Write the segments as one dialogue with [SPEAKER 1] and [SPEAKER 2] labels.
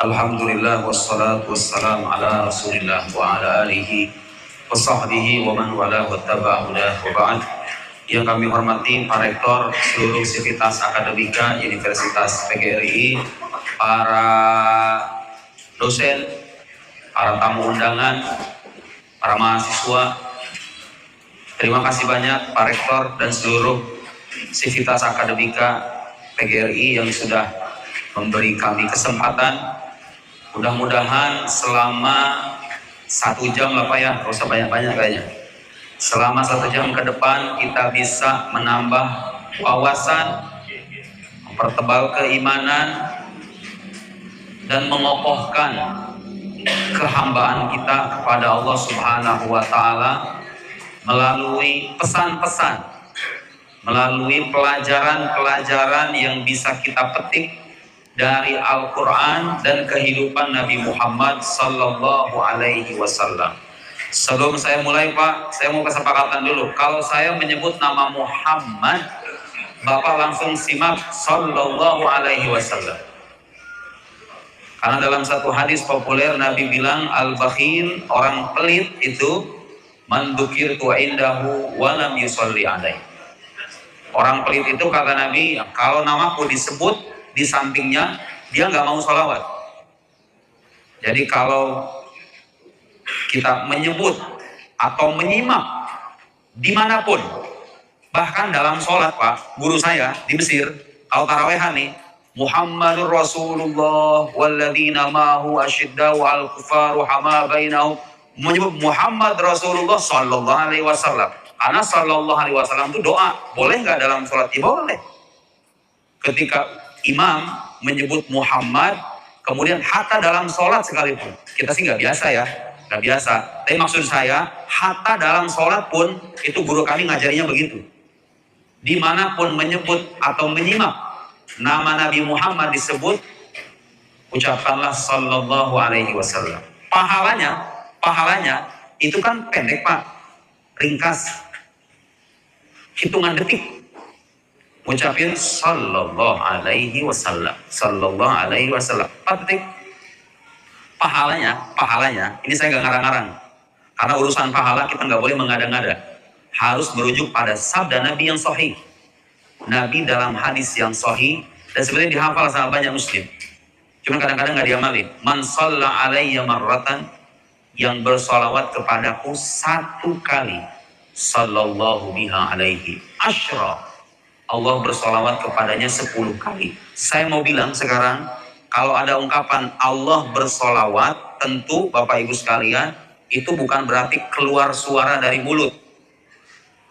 [SPEAKER 1] Alhamdulillah wassalatu wassalamu ala Rasulillah wa ala alihi wa sahbihi wa man wala wa tabi'ahudah wa ba'd. Yang kami hormati para rektor seluruh sivitas akademika Universitas PGRI, para dosen, para tamu undangan, para mahasiswa. Terima kasih banyak Pak Rektor dan seluruh sivitas akademika PGRI yang sudah memberi kami kesempatan. Mudah-mudahan selama 1 jam lah Pak ya, nggak usah banyak-banyak kayaknya. Selama 1 jam ke depan kita bisa menambah wawasan, mempertebal keimanan, dan mengokohkan kehambaan kita kepada Allah Subhanahu wa Ta'ala melalui pesan-pesan, melalui pelajaran-pelajaran yang bisa kita petik dari Al-Quran dan kehidupan Nabi Muhammad Sallallahu Alaihi Wasallam. Sebelum saya mulai Pak, saya mau kesepakatan dulu. Kalau saya menyebut nama Muhammad, Bapak langsung simak Sallallahu Alaihi Wasallam. Karena dalam satu hadis populer Nabi bilang, al-bakhil, orang pelit itu, man dzukirtu indahu wa lam yusolli alaihi. Orang pelit itu kata Nabi, kalau namaku disebut di sampingnya, dia nggak mau sholawat. Jadi kalau kita menyebut atau menyimak dimanapun, bahkan dalam sholat Pak, guru saya di Mesir, kalau tarawehan nih, Muhammadur Rasulullah walladzina ma'hu asyiddau al kufaru hama bainahum, menyebut Muhammad Rasulullah Sallallahu Alaihi Wasallam. Karena Sallallahu Alaihi Wasallam itu doa, boleh nggak dalam sholat? Ya boleh. Ketika imam menyebut Muhammad, kemudian hatta dalam sholat sekalipun. Kita sih nggak biasa ya, nggak biasa. Tapi maksud saya, hatta dalam sholat pun, itu guru kami ngajarinya begitu. Dimanapun menyebut atau menyimak nama Nabi Muhammad disebut, ucapkanlah Sallallahu Alaihi Wasallam. Pahalanya itu kan pendek Pak, ringkas, hitungan detik. Ucapin Sallallahu Alaihi Wasallam, Sallallahu Alaihi Wasallam, 4 detik. Pahalanya, ini saya nggak ngarang-ngarang, karena urusan pahala kita nggak boleh mengada-ngada, harus merujuk pada sabda Nabi yang sahih. Nabi dalam hadis yang sahih, dan sebenarnya dihafal sama banyak muslim, cuma kadang-kadang nggak diamalin. Man shalla alayya marratan, yang bersolawat kepadaku 1 kali, sallallahu biha alaihi asyra, Allah bersolawat kepadanya 10 kali. Saya mau bilang sekarang, kalau ada ungkapan Allah bersolawat, tentu Bapak Ibu sekalian, itu bukan berarti keluar suara dari mulut.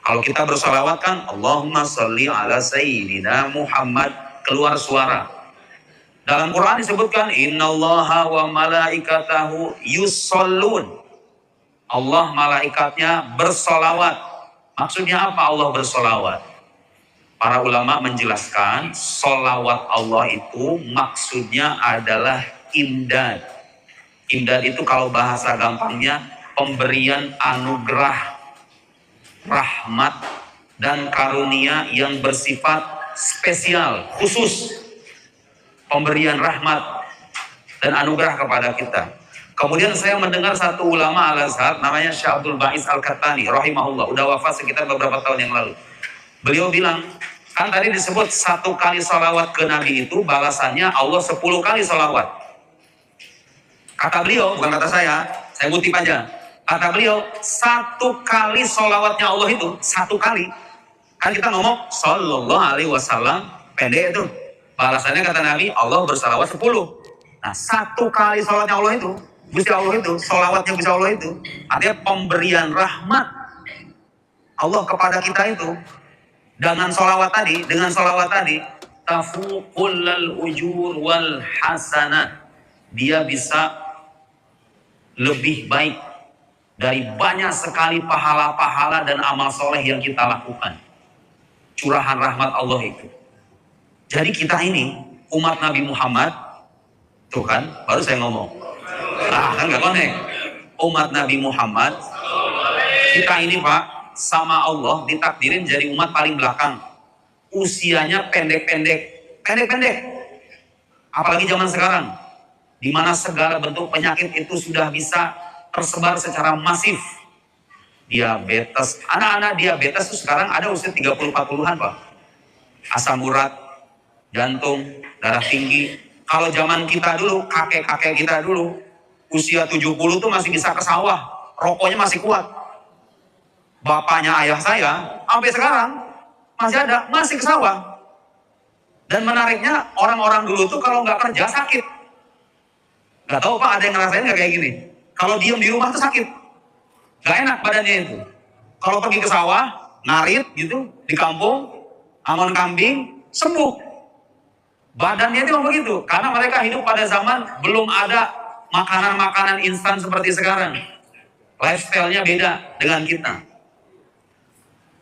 [SPEAKER 1] Kalau kita bersolawat kan, Allahumma sholli ala sayyidina Muhammad, keluar suara. Dalam Quran disebutkan, innallaha wa malaikatahu yushollun. Allah malaikatnya bersolawat. Maksudnya apa Allah bersolawat? Para ulama menjelaskan, sholawat Allah itu maksudnya adalah imdad. Imdad itu kalau bahasa gampangnya, pemberian anugerah, rahmat, dan karunia yang bersifat spesial, khusus. Pemberian rahmat dan anugerah kepada kita. Kemudian saya mendengar satu ulama Al-Azhar, namanya Syekh Abdul Ba'is Al-Kattani, rahimahullah, udah wafat sekitar beberapa tahun yang lalu. Beliau bilang, kan tadi disebut 1 kali salawat ke Nabi itu balasannya Allah 10 kali salawat. Kata beliau, bukan kata saya kutip aja. Kata beliau, 1 kali salawatnya Allah itu, 1 kali. Kan kita ngomong, Sallallahu Alaihi Wasallam, pendek itu. Balasannya kata Nabi, Allah bersalawat 10. Nah, 1 kali salawatnya Allah itu, Gusti Allah itu, salawatnya Gusti Allah itu, artinya pemberian rahmat Allah kepada kita itu. Dengan solawat tadi, tafuqul ujur wal hasanah. Dia bisa lebih baik dari banyak sekali pahala-pahala dan amal soleh yang kita lakukan. Curahan rahmat Allah itu. Jadi kita ini, umat Nabi Muhammad, tuh kan, baru saya ngomong. Kan nggak konek. Umat Nabi Muhammad, kita ini Pak, sama Allah ditakdirin jadi umat paling belakang. Usianya pendek-pendek. Apalagi zaman sekarang. di mana segala bentuk penyakit itu sudah bisa tersebar secara masif. Diabetes, anak-anak diabetes itu sekarang ada usia 30-40-an Pak. Asam urat, jantung, darah tinggi. Kalau zaman kita dulu, kakek-kakek kita dulu, usia 70 tuh masih bisa ke sawah, rokoknya masih kuat. Bapaknya ayah saya, sampai sekarang masih ada, masih ke sawah. Dan menariknya, orang-orang dulu tuh kalau nggak kerja sakit. Nggak tahu Pak, ada yang ngerasain nggak kayak gini? Kalau diem di rumah tuh sakit. Nggak enak badannya itu. Kalau pergi ke sawah, ngarit gitu, di kampung, aman kambing, sembuh. Badannya itu begitu. Karena mereka hidup pada zaman belum ada makanan-makanan instan seperti sekarang. Lifestyle-nya beda dengan kita.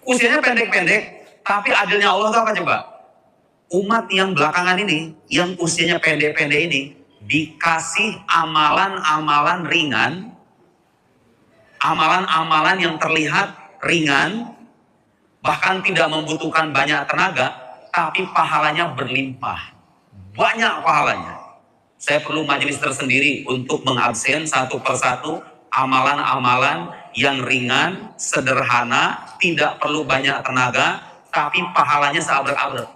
[SPEAKER 1] Usianya pendek-pendek, tapi adilnya Allah itu apa coba? Umat yang belakangan ini, yang usianya pendek-pendek ini, dikasih amalan-amalan ringan, amalan-amalan yang terlihat ringan, bahkan tidak membutuhkan banyak tenaga, tapi pahalanya berlimpah. Banyak pahalanya. Saya perlu majelis tersendiri untuk mengabsen satu persatu amalan-amalan yang ringan, sederhana, tidak perlu banyak tenaga, tapi pahalanya seabrek-abrek.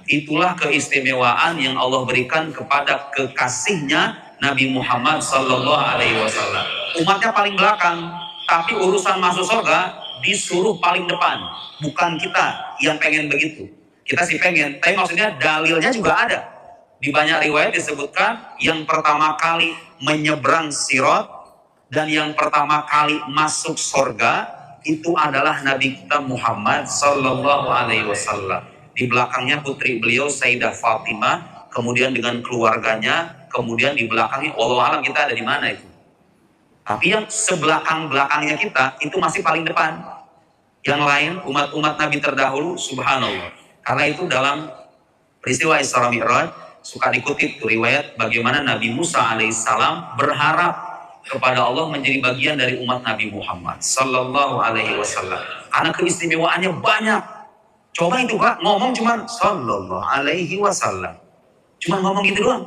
[SPEAKER 1] Itulah keistimewaan yang Allah berikan kepada kekasihnya Nabi Muhammad Sallallahu Alaihi Wasallam. Umatnya paling belakang, tapi urusan masuk surga disuruh paling depan. Bukan kita yang pengen begitu. Kita sih pengen, tapi maksudnya dalilnya juga ada. Di banyak riwayat disebutkan yang pertama kali menyeberang sirat dan yang pertama kali masuk surga itu adalah Nabi kita Muhammad Sallallahu Alaihi Wasallam. Di belakangnya putri beliau Sayyidah Fatimah, kemudian dengan keluarganya, kemudian di belakangnya wallahu alam kita ada di mana itu. Tapi yang sebelakang-belakangnya kita itu masih paling depan. Yang lain umat-umat Nabi terdahulu subhanallah. Karena itu dalam peristiwa Isra Mi'raj suka dikutip tuh riwayat bagaimana Nabi Musa alaihissalam berharap kepada Allah menjadi bagian dari umat Nabi Muhammad Sallallahu Alaihi Wasallam. Karena keistimewaannya banyak. Coba itu Pak, ngomong cuman Sallallahu Alaihi Wasallam. Cuman ngomong gitu doang.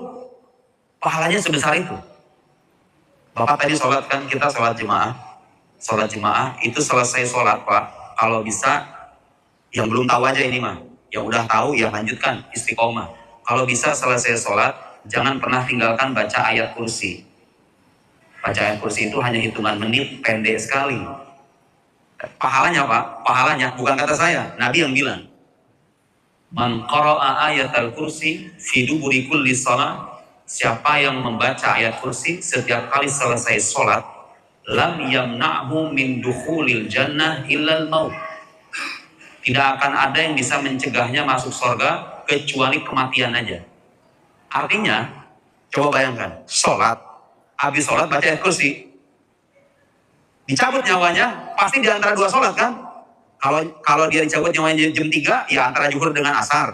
[SPEAKER 1] Pahalanya sebesar itu. Bapak tadi sholat kan, kita sholat jemaah. Sholat jemaah, itu selesai sholat Pak. Kalau bisa, yang belum tahu aja ini mah. Yang udah tahu ya lanjutkan, istiqomah. Kalau bisa selesai sholat, jangan pernah tinggalkan baca ayat kursi. Baca ayat kursi itu hanya hitungan menit, pendek sekali. Pahalanya Pak, pahalanya bukan kata saya, Nabi yang bilang. Man qara'a ayatal kursi fi duburi kulli shalah, siapa yang membaca ayat kursi setiap kali selesai sholat, lam yamna'hu min dukhulil jannah illal maut. Tidak akan ada yang bisa mencegahnya masuk surga kecuali kematian aja. Artinya, coba bayangkan, sholat, habis sholat baca ayat kursi, dicabut nyawanya, pasti di antara dua sholat kan? Kalau dia dicabut nyawanya jam 3, ya antara zuhur dengan asar.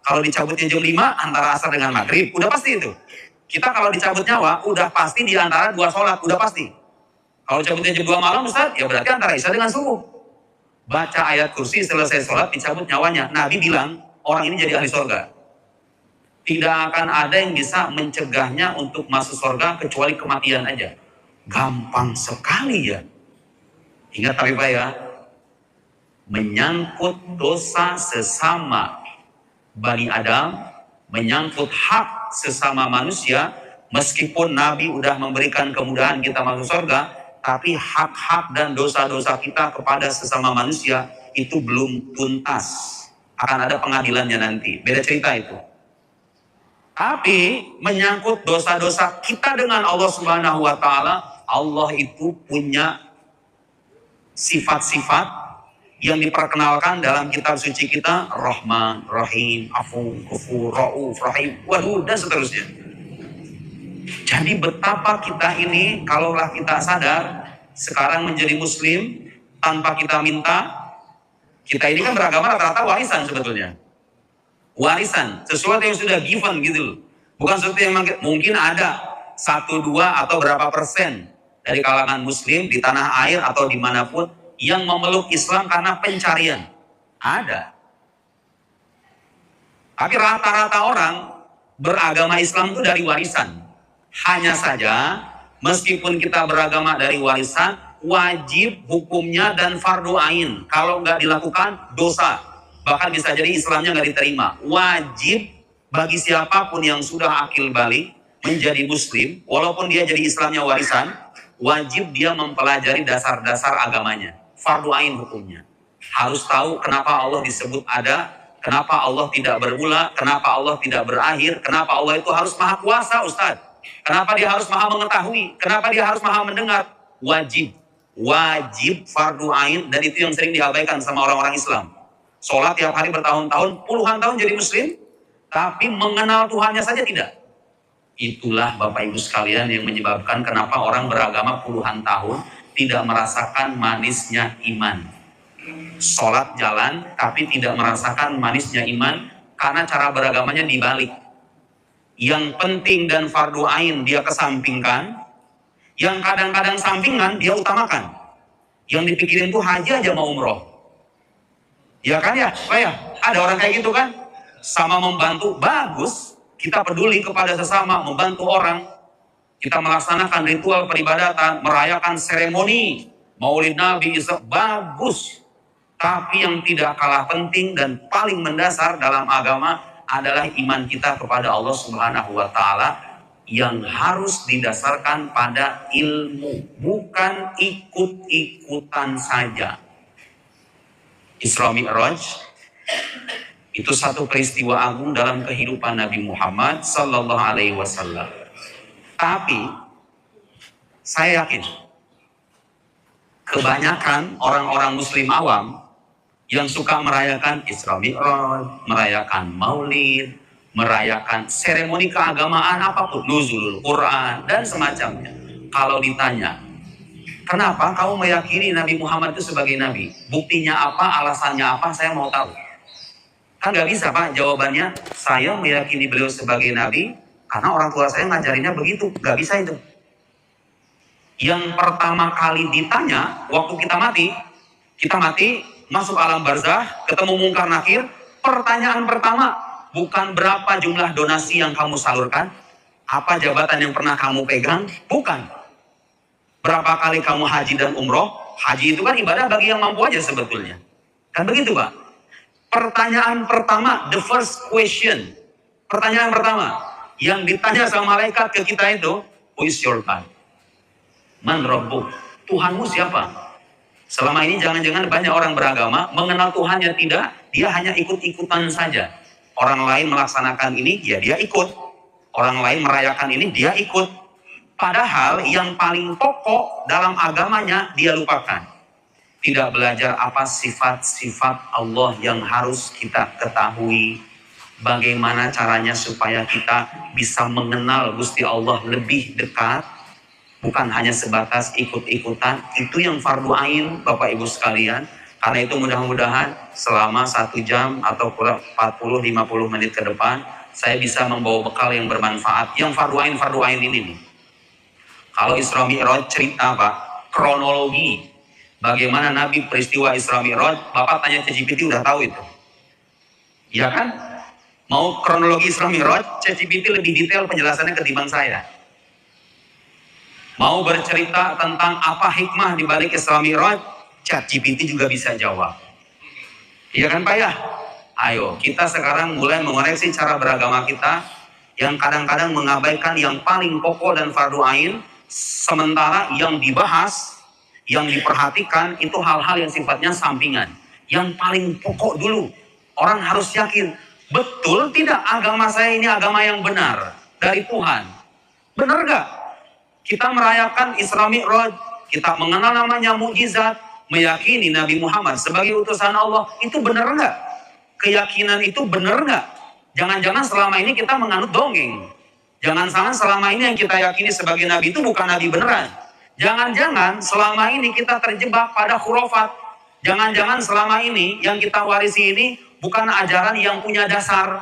[SPEAKER 1] Kalau dicabutnya jam 5, antara asar dengan maghrib. Udah pasti itu. Kita kalau dicabut nyawa, udah pasti di antara dua sholat. Udah pasti. Kalau cabutnya jam 2 malam, Ustaz, ya berarti antara isya dengan subuh. Baca ayat kursi, selesai sholat, dicabut nyawanya. Nabi bilang, orang ini jadi ahli surga. Tidak akan ada yang bisa mencegahnya untuk masuk surga kecuali kematian aja. Gampang sekali ya. Ingat tapi Pak ya, menyangkut dosa sesama Bani Adam, menyangkut hak sesama manusia, meskipun Nabi udah memberikan kemudahan kita masuk surga, tapi hak-hak dan dosa-dosa kita kepada sesama manusia itu belum tuntas. Akan ada pengadilannya nanti, beda cerita itu. Tapi menyangkut dosa-dosa kita dengan Allah Subhanahu wa Ta'ala, Allah itu punya sifat-sifat yang diperkenalkan dalam kitab suci kita, Rahman, Rahim, Afu, Ghafur, Rauf, Rahim, Wadud, dan seterusnya. Jadi betapa kita ini, kalaulah kita sadar, sekarang menjadi muslim, tanpa kita minta, kita ini kan beragama rata-rata warisan sebetulnya. Warisan, sesuatu yang sudah given gitu loh. Bukan sesuatu yang mungkin ada 1, 2, atau berapa persen dari kalangan muslim di tanah air atau dimanapun yang memeluk Islam karena pencarian. Ada. Tapi rata-rata orang beragama Islam itu dari warisan. Hanya saja, meskipun kita beragama dari warisan, wajib hukumnya dan fardu ain. Kalau nggak dilakukan, dosa. Bahkan bisa jadi Islamnya nggak diterima. Wajib bagi siapapun yang sudah akil balik menjadi muslim, walaupun dia jadi Islamnya warisan, wajib dia mempelajari dasar-dasar agamanya. Fardu ain hukumnya. Harus tahu kenapa Allah disebut ada, kenapa Allah tidak bermula, kenapa Allah tidak berakhir, kenapa Allah itu harus maha kuasa, Ustadz. Kenapa dia harus maha mengetahui, kenapa dia harus maha mendengar. Wajib. Wajib fardu ain, dan itu yang sering diabaikan sama orang-orang Islam. Sholat tiap hari bertahun-tahun, puluhan tahun jadi muslim, tapi mengenal Tuhannya saja tidak. Itulah Bapak Ibu sekalian yang menyebabkan kenapa orang beragama puluhan tahun tidak merasakan manisnya iman. Sholat jalan tapi tidak merasakan manisnya iman karena cara beragamanya dibalik. Yang penting dan fardu ain dia kesampingkan, yang kadang-kadang sampingan dia utamakan. Yang dipikirin tuh haji aja mau umroh. Ya kan ya, Pak ya? Ada orang kayak gitu kan? Sama membantu, bagus. Kita peduli kepada sesama, membantu orang. Kita melaksanakan ritual peribadatan, merayakan seremoni, Maulid Nabi, bagus. Tapi yang tidak kalah penting dan paling mendasar dalam agama adalah iman kita kepada Allah Subhanahu wa Ta'ala yang harus didasarkan pada ilmu, bukan ikut-ikutan saja. Isra Mi'raj itu satu peristiwa agung dalam kehidupan Nabi Muhammad Sallallahu Alaihi Wasallam. Tapi saya yakin kebanyakan orang-orang Muslim awam yang suka merayakan Isra Mi'raj, merayakan Maulid, merayakan seremoni keagamaan apapun, nuzulul Quran dan semacamnya. Kalau ditanya, kenapa kamu meyakini Nabi Muhammad itu sebagai Nabi? Buktinya apa? Alasannya apa? Saya mau tahu. Kan gak bisa Pak jawabannya, saya meyakini beliau sebagai Nabi karena orang tua saya ngajarinnya begitu. Gak bisa itu. Yang pertama kali ditanya waktu kita mati masuk alam barzah, ketemu mungkar nakir, pertanyaan pertama bukan berapa jumlah donasi yang kamu salurkan, apa jabatan yang pernah kamu pegang, bukan. Berapa kali kamu haji dan umroh. Haji itu kan ibadah bagi yang mampu aja sebetulnya. Kan begitu Pak. Pertanyaan pertama, the first question. Pertanyaan pertama yang ditanya sama malaikat ke kita itu, who is your God? Man Rabbuk? Tuhanmu siapa? Selama ini jangan-jangan banyak orang beragama mengenal Tuhannya tidak, dia hanya ikut-ikutan saja. Orang lain melaksanakan ini, ya dia ikut. Orang lain merayakan ini, dia ikut. Padahal yang paling pokok dalam agamanya dia lupakan. Tidak belajar apa sifat-sifat Allah yang harus kita ketahui. Bagaimana caranya supaya kita bisa mengenal Gusti Allah lebih dekat. Bukan hanya sebatas ikut-ikutan. Itu yang fardu ain Bapak Ibu sekalian. Karena itu mudah-mudahan selama 1 jam atau kurang 40-50 menit ke depan, saya bisa membawa bekal yang bermanfaat. Yang fardu ain ini nih. Kalau Isra Mi'raj cerita Pak, kronologi. Bagaimana Nabi peristiwa Isra Mi'raj, Bapak tanya ChatGPT udah tahu itu. Ya kan? Mau kronologi Isra Mi'raj, ChatGPT lebih detail penjelasannya ketimbang saya. Mau bercerita tentang apa hikmah di balik Isra Mi'raj, ChatGPT juga bisa jawab. Iya kan Pak ya? Ayo, kita sekarang mulai mengoreksi cara beragama kita yang kadang-kadang mengabaikan yang paling pokok dan fardu ain, sementara yang dibahas, yang diperhatikan itu hal-hal yang sifatnya sampingan. Yang paling pokok dulu. Orang harus yakin, betul tidak agama saya ini agama yang benar dari Tuhan? Benar gak? Kita merayakan Isra Mi'raj, kita mengenal namanya mukjizat, meyakini Nabi Muhammad sebagai utusan Allah, itu benar gak? Keyakinan itu benar gak? Jangan-jangan selama ini kita menganut dongeng. Jangan-jangan selama ini yang kita yakini sebagai Nabi itu bukan Nabi beneran. Jangan-jangan selama ini kita terjebak pada khurafat. Jangan-jangan selama ini yang kita warisi ini bukan ajaran yang punya dasar.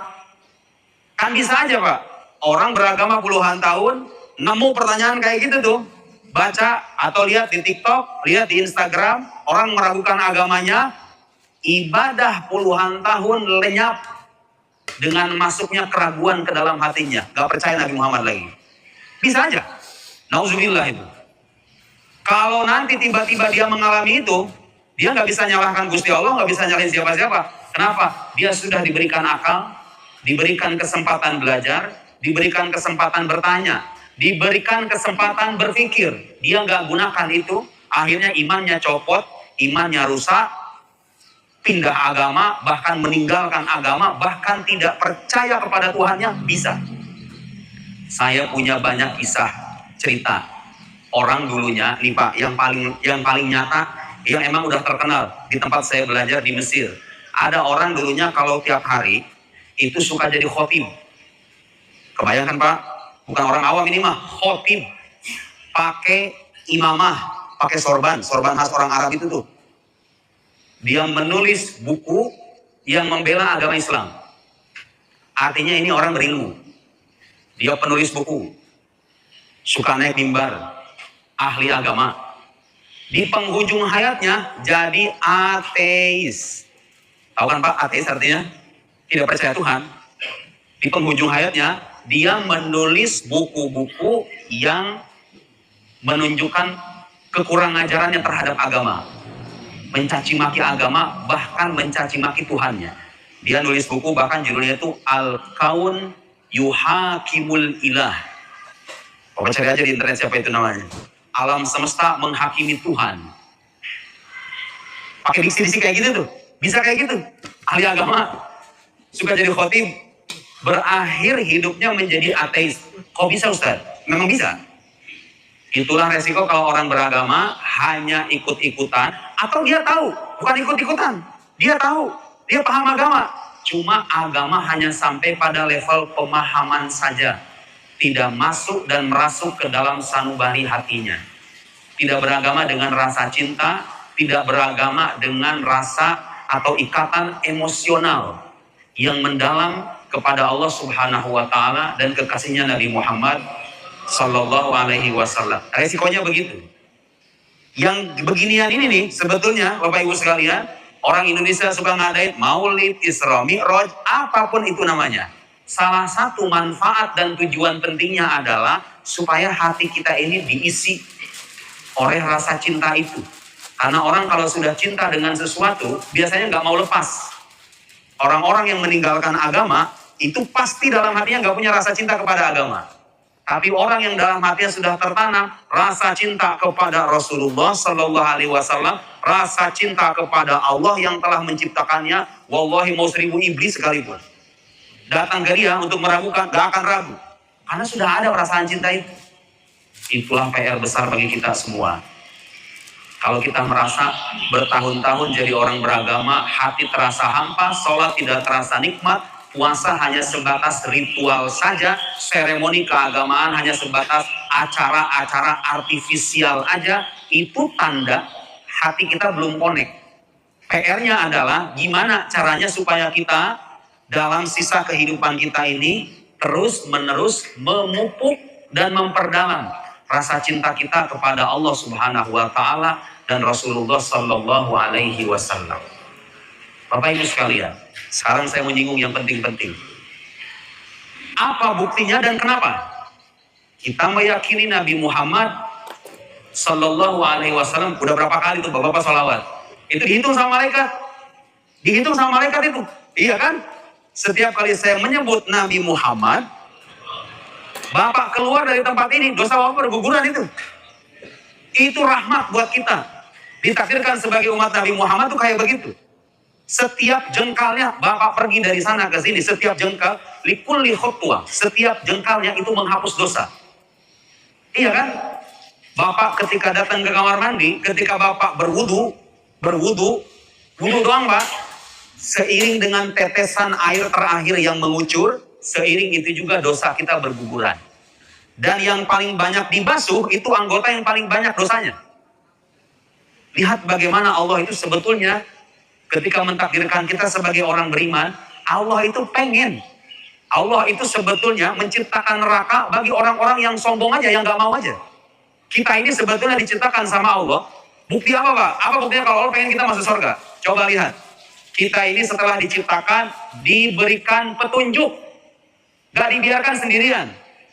[SPEAKER 1] Kan bisa aja Pak. Orang beragama puluhan tahun, nemu pertanyaan kayak gitu tuh. Baca atau lihat di TikTok, lihat di Instagram, orang meragukan agamanya, ibadah puluhan tahun lenyap dengan masuknya keraguan ke dalam hatinya. Gak percaya Nabi Muhammad lagi. Bisa aja. Nauzubillah itu. Kalau nanti tiba-tiba dia mengalami itu, dia nggak bisa nyalahkan Gusti Allah, nggak bisa nyalahin siapa-siapa. Kenapa? Dia sudah diberikan akal, diberikan kesempatan belajar, diberikan kesempatan bertanya, diberikan kesempatan berpikir. Dia nggak gunakan itu, akhirnya imannya copot, imannya rusak, pindah agama, bahkan meninggalkan agama, bahkan tidak percaya kepada Tuhannya, bisa. Saya punya banyak kisah cerita orang dulunya nih Pak, yang paling nyata, yang emang udah terkenal di tempat saya belajar di Mesir. Ada orang dulunya kalau tiap hari itu suka jadi khotib. Kebayangkan Pak, bukan orang awam ini mah, khotib. Pakai imamah, pakai sorban khas orang Arab itu tuh. Dia menulis buku yang membela agama Islam. Artinya ini orang berilmu. Dia penulis buku, suka naik mimbar, ahli agama. Di penghujung hayatnya jadi ateis. Tahu kan Pak, ateis artinya tidak percaya Tuhan. Di penghujung hayatnya dia menulis buku-buku yang menunjukkan kekurangan ajarannya terhadap agama, mencaci maki agama, bahkan mencaci maki Tuhannya. Dia nulis buku, bahkan judulnya itu Al-Kaun Yuhakimul Ilah. Pokoknya cari aja di internet siapa itu namanya. Alam semesta menghakimi Tuhan. Pakai diksi-diksi kayak gitu tuh. Bisa kayak gitu. Ahli agama. Suka jadi khotib. Berakhir hidupnya menjadi ateis. Kok bisa Ustaz? Memang bisa. Itulah resiko kalau orang beragama hanya ikut-ikutan. Atau dia tahu. Bukan ikut-ikutan. Dia tahu. Dia paham agama. Cuma agama hanya sampai pada level pemahaman saja. Tidak masuk dan merasuk ke dalam sanubari hatinya. Tidak beragama dengan rasa cinta, tidak beragama dengan rasa atau ikatan emosional yang mendalam kepada Allah Subhanahu wa taala dan kekasihnya Nabi Muhammad sallallahu alaihi wasallam. Resikonya begitu. Yang beginian ini nih sebetulnya Bapak Ibu sekalian, orang Indonesia suka ngadain Maulid, Isra Mi'raj, apapun itu namanya. Salah satu manfaat dan tujuan pentingnya adalah supaya hati kita ini diisi oleh rasa cinta itu. Karena orang kalau sudah cinta dengan sesuatu, biasanya nggak mau lepas. Orang-orang yang meninggalkan agama, itu pasti dalam hatinya nggak punya rasa cinta kepada agama. Tapi orang yang dalam hatinya sudah tertanam rasa cinta kepada Rasulullah Sallallahu Alaihi Wasallam, rasa cinta kepada Allah yang telah menciptakannya, wallahi mau 1000 iblis sekalipun datang ke dia untuk meragukan, gak akan ragu. Karena sudah ada perasaan cinta itu. Itulah PR besar bagi kita semua. Kalau kita merasa bertahun-tahun jadi orang beragama, hati terasa hampa, sholat tidak terasa nikmat, puasa hanya sebatas ritual saja, seremoni keagamaan hanya sebatas acara-acara artifisial aja, itu tanda hati kita belum connect. PR-nya adalah gimana caranya supaya kita dalam sisa kehidupan kita ini terus-menerus memupuk dan memperdalam rasa cinta kita kepada Allah Subhanahu wa taala dan Rasulullah sallallahu alaihi wasallam. Bapak Ibu sekalian, sekarang saya menyinggung yang penting-penting. Apa buktinya dan kenapa? Kita meyakini Nabi Muhammad sallallahu alaihi wasallam udah berapa kali tuh Bapak sholawat? Itu dihitung sama malaikat. Dihitung sama malaikat itu. Iya kan? Setiap kali saya menyebut Nabi Muhammad, Bapak keluar dari tempat ini, dosa Bapak berguguran itu. Itu rahmat buat kita. Ditakdirkan sebagai umat Nabi Muhammad tuh kayak begitu. Setiap jengkalnya, Bapak pergi dari sana ke sini, setiap jengkal, likulli khutwah, setiap jengkalnya itu menghapus dosa. Iya kan? Bapak ketika datang ke kamar mandi, ketika Bapak berwudu doang Pak. Seiring dengan tetesan air terakhir yang mengucur, seiring itu juga dosa kita berguguran. Dan yang paling banyak dibasuh, itu anggota yang paling banyak dosanya. Lihat bagaimana Allah itu sebetulnya, ketika mentakdirkan kita sebagai orang beriman, Allah itu pengen. Allah itu sebetulnya menciptakan neraka bagi orang-orang yang sombong aja, yang gak mau aja. Kita ini sebetulnya diciptakan sama Allah. Bukti apa Pak? Apa buktinya kalau Allah pengen kita masuk surga? Coba lihat. Kita ini setelah diciptakan, diberikan petunjuk. Gak dibiarkan sendirian.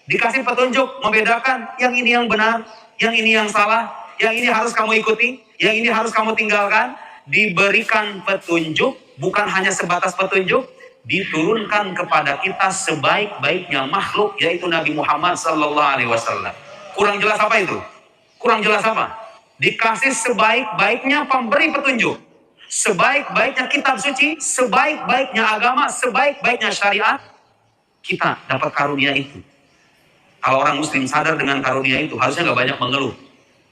[SPEAKER 1] Dikasih petunjuk, membedakan yang ini yang benar, yang ini yang salah, yang ini harus kamu ikuti, yang ini harus kamu tinggalkan. Diberikan petunjuk, bukan hanya sebatas petunjuk, diturunkan kepada kita sebaik-baiknya makhluk, yaitu Nabi Muhammad SAW. Kurang jelas apa itu? Kurang jelas apa? Dikasih sebaik-baiknya pemberi petunjuk, sebaik-baiknya kitab suci, sebaik-baiknya agama, sebaik-baiknya syariat, kita dapat karunia itu. Kalau orang muslim sadar dengan karunia itu, harusnya nggak banyak mengeluh.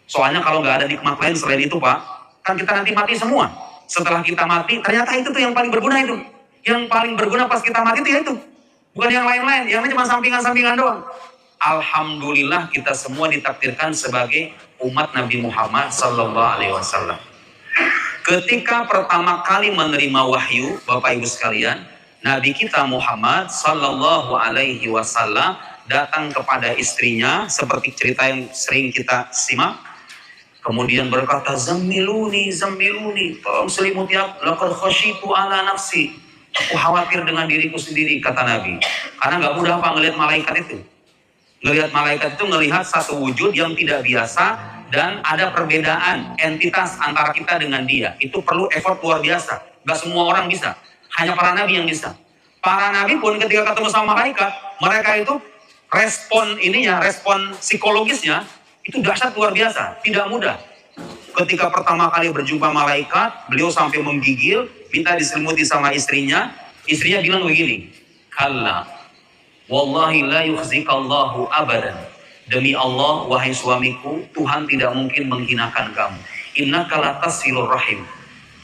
[SPEAKER 1] Soalnya kalau nggak ada nikmat lain selain itu, Pak, kan kita nanti mati semua. Setelah kita mati, ternyata itu tuh yang paling berguna itu. Yang paling berguna pas kita mati itu ya itu. Bukan yang lain-lain, yang lain cuma sampingan-sampingan doang. Alhamdulillah kita semua ditakdirkan sebagai umat Nabi Muhammad SAW. Ketika pertama kali menerima wahyu, Bapak Ibu sekalian, Nabi kita Muhammad SAW datang kepada istrinya seperti cerita yang sering kita simak. Kemudian berkata, "Zammiluni, zammiluni, tolong selimuti aku. Laqad khasyitu ala nafsi." Aku khawatir dengan diriku sendiri, kata Nabi. Karena nggak mudah apa ngelihat malaikat itu. Ngelihat malaikat itu ngelihat satu wujud yang tidak biasa dan ada perbedaan entitas antara kita dengan dia. Itu perlu effort luar biasa. Nggak semua orang bisa. Hanya para nabi yang bisa. Para nabi pun ketika ketemu sama malaikat, mereka itu respon psikologisnya itu dahsyat luar biasa, tidak mudah. Ketika pertama kali berjumpa malaikat, beliau sampai menggigil, minta diselimuti sama istrinya. Istrinya bilang begini, "Kalla, wallahi la yukhzikallahu abadan." Demi Allah, wahai suamiku, Tuhan tidak mungkin menghinakan kamu. Innaka latasilur rahim.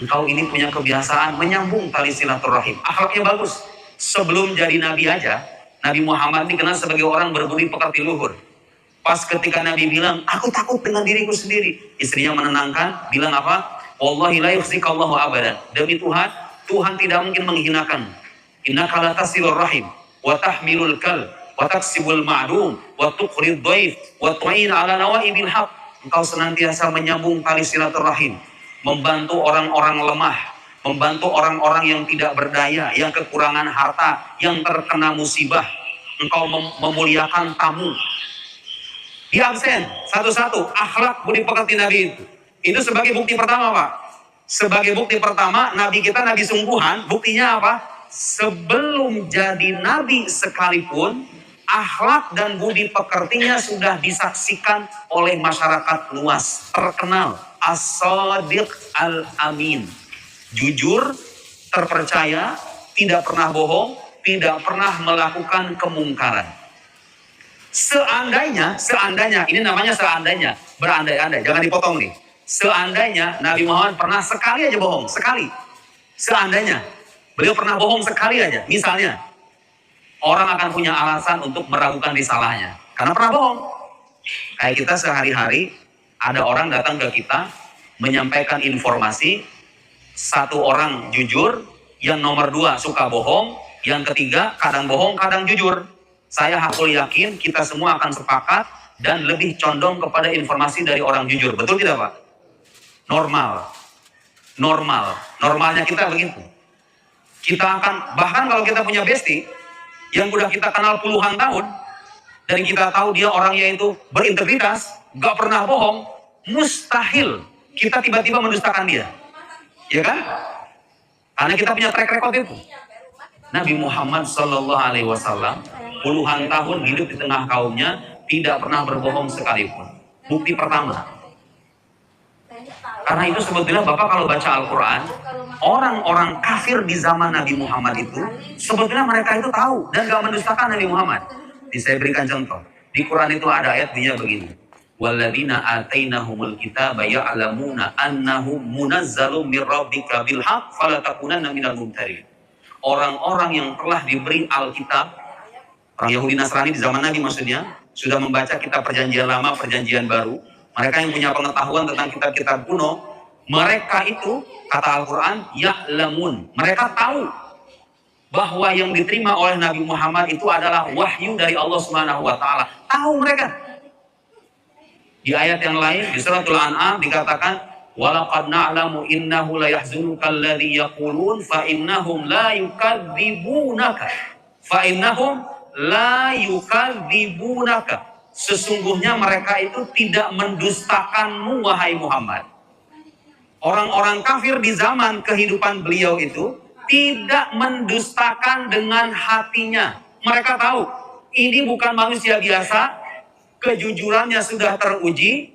[SPEAKER 1] Engkau ini punya kebiasaan menyambung tali silaturahim. Akhlaknya bagus. Sebelum jadi nabi aja, Nabi Muhammad dikenal sebagai orang berbudi pekerti luhur. Pas ketika Nabi bilang, "Aku takut dengan diriku sendiri," istrinya menenangkan, bilang apa? "Wallahi la yukhzikallahu abadan." Demi Tuhan, Tuhan tidak mungkin menghinakan. Innaka latasilur rahim wa tahmilul kal wa taksibul ma'dum wa tuqrid dhaif wa tu'in ala nawaibil haq. Engkau senantiasa menyambung tali silaturahim, membantu orang-orang lemah, membantu orang-orang yang tidak berdaya, yang kekurangan harta, yang terkena musibah. Engkau memuliakan tamu. Dia absen satu-satu, akhlak budi pekerti Nabi itu. Itu sebagai bukti pertama, Pak. Sebagai bukti pertama, Nabi kita Nabi sungguhan. Buktinya apa? Sebelum jadi Nabi sekalipun, akhlak dan budi pekertinya sudah disaksikan oleh masyarakat luas. Terkenal, as-sadiq al-amin. Jujur, terpercaya, tidak pernah bohong, tidak pernah melakukan kemungkaran. Seandainya, ini namanya seandainya, berandai-andai, jangan dipotong nih. Seandainya Nabi Muhammad pernah sekali aja bohong, sekali. Seandainya, beliau pernah bohong sekali aja, misalnya, orang akan punya alasan untuk meragukan risalahnya. Karena pernah bohong. Kayak kita sehari-hari, ada orang datang ke kita, menyampaikan informasi, satu orang jujur, yang nomor dua suka bohong, yang ketiga kadang bohong, kadang jujur. Saya hakul yakin kita semua akan sepakat dan lebih condong kepada informasi dari orang jujur. Betul tidak, Pak? Normalnya kita begitu. Kita akan, bahkan kalau kita punya bestie yang udah kita kenal puluhan tahun dan kita tahu dia orangnya itu berintegritas, gak pernah bohong, mustahil kita tiba-tiba mendustakan dia. Ya kan? Karena kita punya track record itu. Nabi Muhammad SAW puluhan tahun hidup di tengah kaumnya, tidak pernah berbohong sekalipun. Bukti pertama. Karena itu sebetulnya Bapak kalau baca Al-Quran, orang-orang kafir di zaman Nabi Muhammad itu, sebetulnya mereka itu tahu dan gak mendustakan Nabi Muhammad. Saya berikan contoh. Di Quran itu ada ayat dia begini. Walladzina atainahumul kitaba ya'lamuna annahu munazzalun mir rabbika bil haqq fala takunanna minal mumtarin. Orang-orang yang telah diberi Alkitab, orang Yahudi Nasrani di zaman Nabi maksudnya, sudah membaca kitab perjanjian lama, perjanjian baru. Mereka yang punya pengetahuan tentang kitab-kitab kuno, mereka itu, kata Al-Quran, ya'lamun. Mereka tahu bahwa yang diterima oleh Nabi Muhammad itu adalah wahyu dari Allah Subhanahu wa Ta'ala. Tahu mereka. Di ayat yang lain, di suratul An'am dikatakan, walaqad na'lamu innahu la yahzunuka alladhi yaqulun fa innahum la yukadzibunaka. Fa innahum la yukadzibunaka. Sesungguhnya mereka itu tidak mendustakanmu wahai Muhammad. Orang-orang kafir di zaman kehidupan beliau itu tidak mendustakan dengan hatinya. Mereka tahu ini bukan manusia biasa, kejujurannya sudah teruji,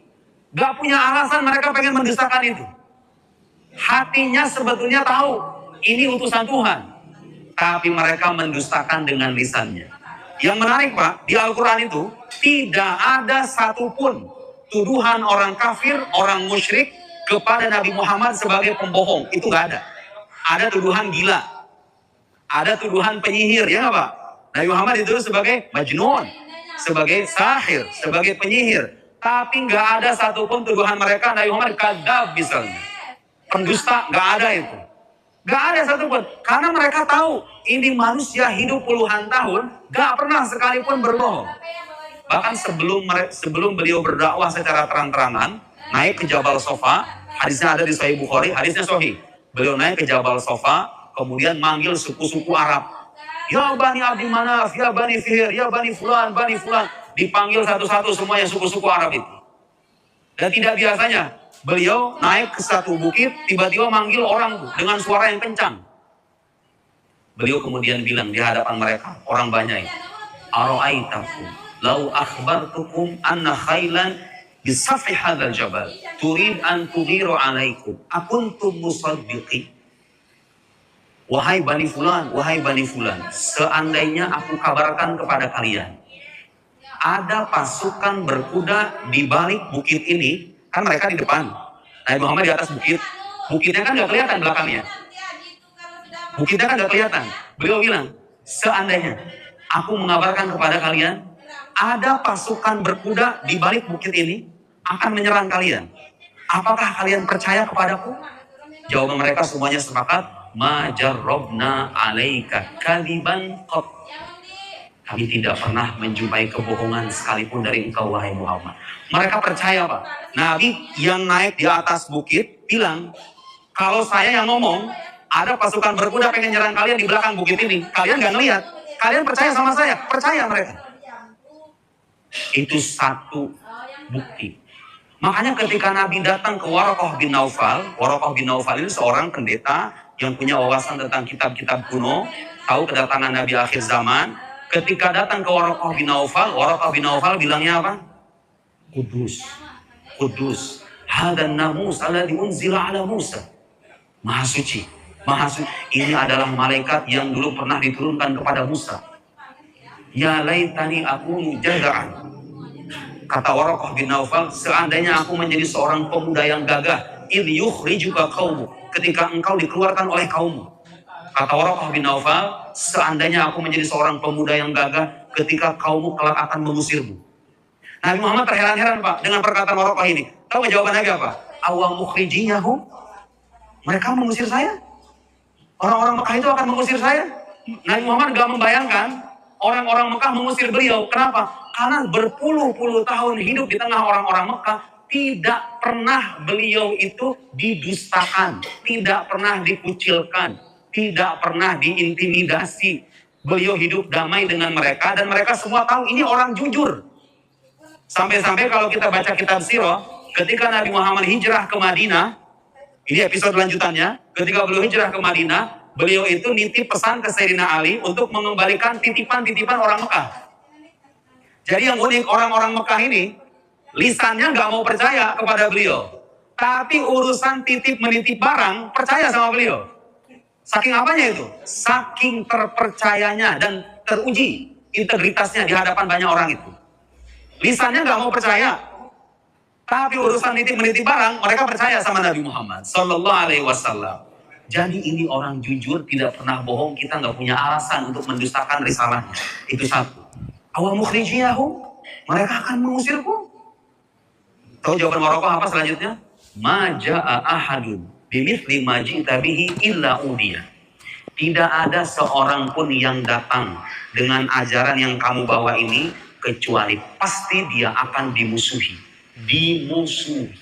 [SPEAKER 1] gak punya alasan mereka pengen mendustakan itu. Hatinya sebetulnya tahu ini utusan Tuhan, tapi mereka mendustakan dengan lisannya. Yang menarik Pak, di Al-Quran itu tidak ada satupun tuduhan orang kafir, orang musyrik kepada Nabi Muhammad sebagai pembohong. Itu gak ada. Ada tuduhan gila, ada tuduhan penyihir, ya nggak Pak? Nabi Muhammad itu sebagai majnun, sebagai sahir, sebagai penyihir. Tapi nggak ada satupun tuduhan mereka Nabi Muhammad kadzab misalnya, pendusta, nggak ada itu. Nggak ada satupun. Karena mereka tahu ini manusia hidup puluhan tahun, nggak pernah sekalipun berbohong. Bahkan sebelum beliau berdakwah secara terang-terangan, naik ke Jabal Sofa, hadisnya ada di Sahih Bukhari, hadisnya sahih. Beliau naik ke Jabal Sofa, kemudian manggil suku-suku Arab. Ya Bani Abdi Manaf, ya Bani Fihr, ya Bani Fulan, Bani Fulan. Dipanggil satu-satu semuanya suku-suku Arab itu. Dan tidak biasanya, beliau naik ke satu bukit, tiba-tiba manggil orang dengan suara yang kencang. Beliau kemudian bilang di hadapan mereka, orang banyak itu. Ara'aitakum, lau akhbartukum anna khailan bisafi hadzal jabal, turid an tughiru alaikum, akuntum musaddiqi. Wahai Bani Fulan, wahai Bani Fulan, seandainya aku kabarkan kepada kalian, ada pasukan berkuda di balik bukit ini, kan mereka di depan, Nabi Muhammad di atas bukit, bukitnya kan gak kelihatan belakangnya, bukitnya kan gak kelihatan. Beliau bilang, seandainya aku mengabarkan kepada kalian, ada pasukan berkuda di balik bukit ini akan menyerang kalian, apakah kalian percaya kepadaku? Jawaban mereka semuanya sepakat, ma jarrabna alaika kadiban qat. Kami tidak pernah menjumpai kebohongan sekalipun dari engkau wahai Muhammad. Mereka percaya Pak. Nabi yang naik di atas bukit bilang, kalau saya yang ngomong, ada pasukan berkuda pengen nyerang kalian di belakang bukit ini, kalian gak ngelihat, kalian percaya sama saya? Percaya mereka. Itu satu bukti. Makanya ketika Nabi datang ke Waraqah bin Naufal ini seorang pendeta yang punya wawasan tentang kitab-kitab kuno, tahu kedatangan Nabi akhir zaman. Ketika datang ke Waraqah bin Naufal bilangnya apa? Kudus, kudus. Hadan namus alladzi unzila ala Musa. Maha suci, maha suci. Ini adalah malaikat yang dulu pernah diturunkan kepada Musa. Ya laitani akunu jaza'an. Kata Waraqah bin Naufal, seandainya aku menjadi seorang pemuda yang gagah, idh yukhrijuka qaumuk, ketika engkau dikeluarkan oleh kaummu. Kata Waraqah bin Naufal, seandainya aku menjadi seorang pemuda yang gagah ketika kaummu kelak akan mengusirmu. Nabi Muhammad terheran-heran Pak dengan perkataan Waraqah ini. Tahu gak jawaban Nabi apa? Awang mukhrijiyahum, mereka mengusir saya? Orang-orang Mekah itu akan mengusir saya? Nabi Muhammad gak membayangkan orang-orang Mekah mengusir beliau. Kenapa? Karena berpuluh-puluh tahun hidup di tengah orang-orang Mekah, tidak pernah beliau itu didustakan, tidak pernah dikucilkan, tidak pernah diintimidasi. Beliau hidup damai dengan mereka dan mereka semua tahu ini orang jujur. Sampai-sampai kalau kita baca kitab Sirah, ketika Nabi Muhammad hijrah ke Madinah, ini episode lanjutannya, ketika beliau hijrah ke Madinah, beliau itu nitip pesan ke Sayyidina Ali untuk mengembalikan titipan-titipan orang Mekah. Jadi yang unik, orang-orang Mekah ini lisannya nggak mau percaya kepada beliau, tapi urusan titip menitip barang percaya sama beliau. Saking apanya itu? Saking terpercayanya dan teruji integritasnya di hadapan banyak orang itu. Lisannya nggak mau percaya, tapi urusan titip menitip barang mereka percaya sama Nabi Muhammad Sallallahu Alaihi Wasallam. Jadi ini orang jujur, tidak pernah bohong. Kita nggak punya alasan untuk mendustakan risalahnya. Itu satu. Awal mukhrijiyahum, mereka akan mengusirku. Tahu jawaban Waraqah apa selanjutnya? Ma ja'a ahadun bimithli ma ji'ta bihi illa udiya. Tidak ada seorang pun yang datang dengan ajaran yang kamu bawa ini kecuali pasti dia akan dimusuhi. Dimusuhi.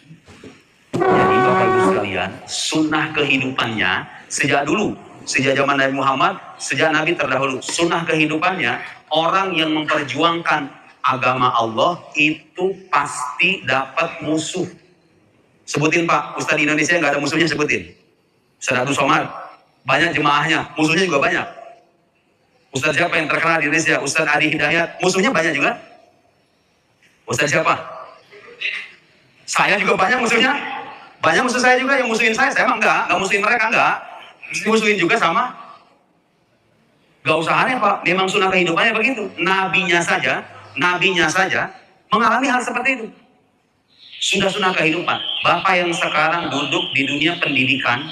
[SPEAKER 1] Jadi Bapak Ibu sekalian, sunnah kehidupannya sejak dulu, sejak zaman Nabi Muhammad, sejak Nabi terdahulu, sunnah kehidupannya orang yang memperjuangkan agama Allah itu pasti dapat musuh. Sebutin Pak, Ustadz di Indonesia nggak ada musuhnya, sebutin. Ustadz Abdul Somad, banyak jemaahnya, musuhnya juga banyak. Ustadz siapa yang terkenal di Indonesia? Ustadz Adi Hidayat, musuhnya banyak juga. Ustadz siapa? Saya juga banyak musuhnya. Banyak musuh saya juga yang musuhin saya emang enggak musuhin mereka, enggak. Musuhin juga sama. Gak usah aneh Pak, memang sunnah kehidupannya begitu. Nabinya saja mengalami hal seperti itu. Sudah sunnah kehidupan. Bapak yang sekarang duduk di dunia pendidikan,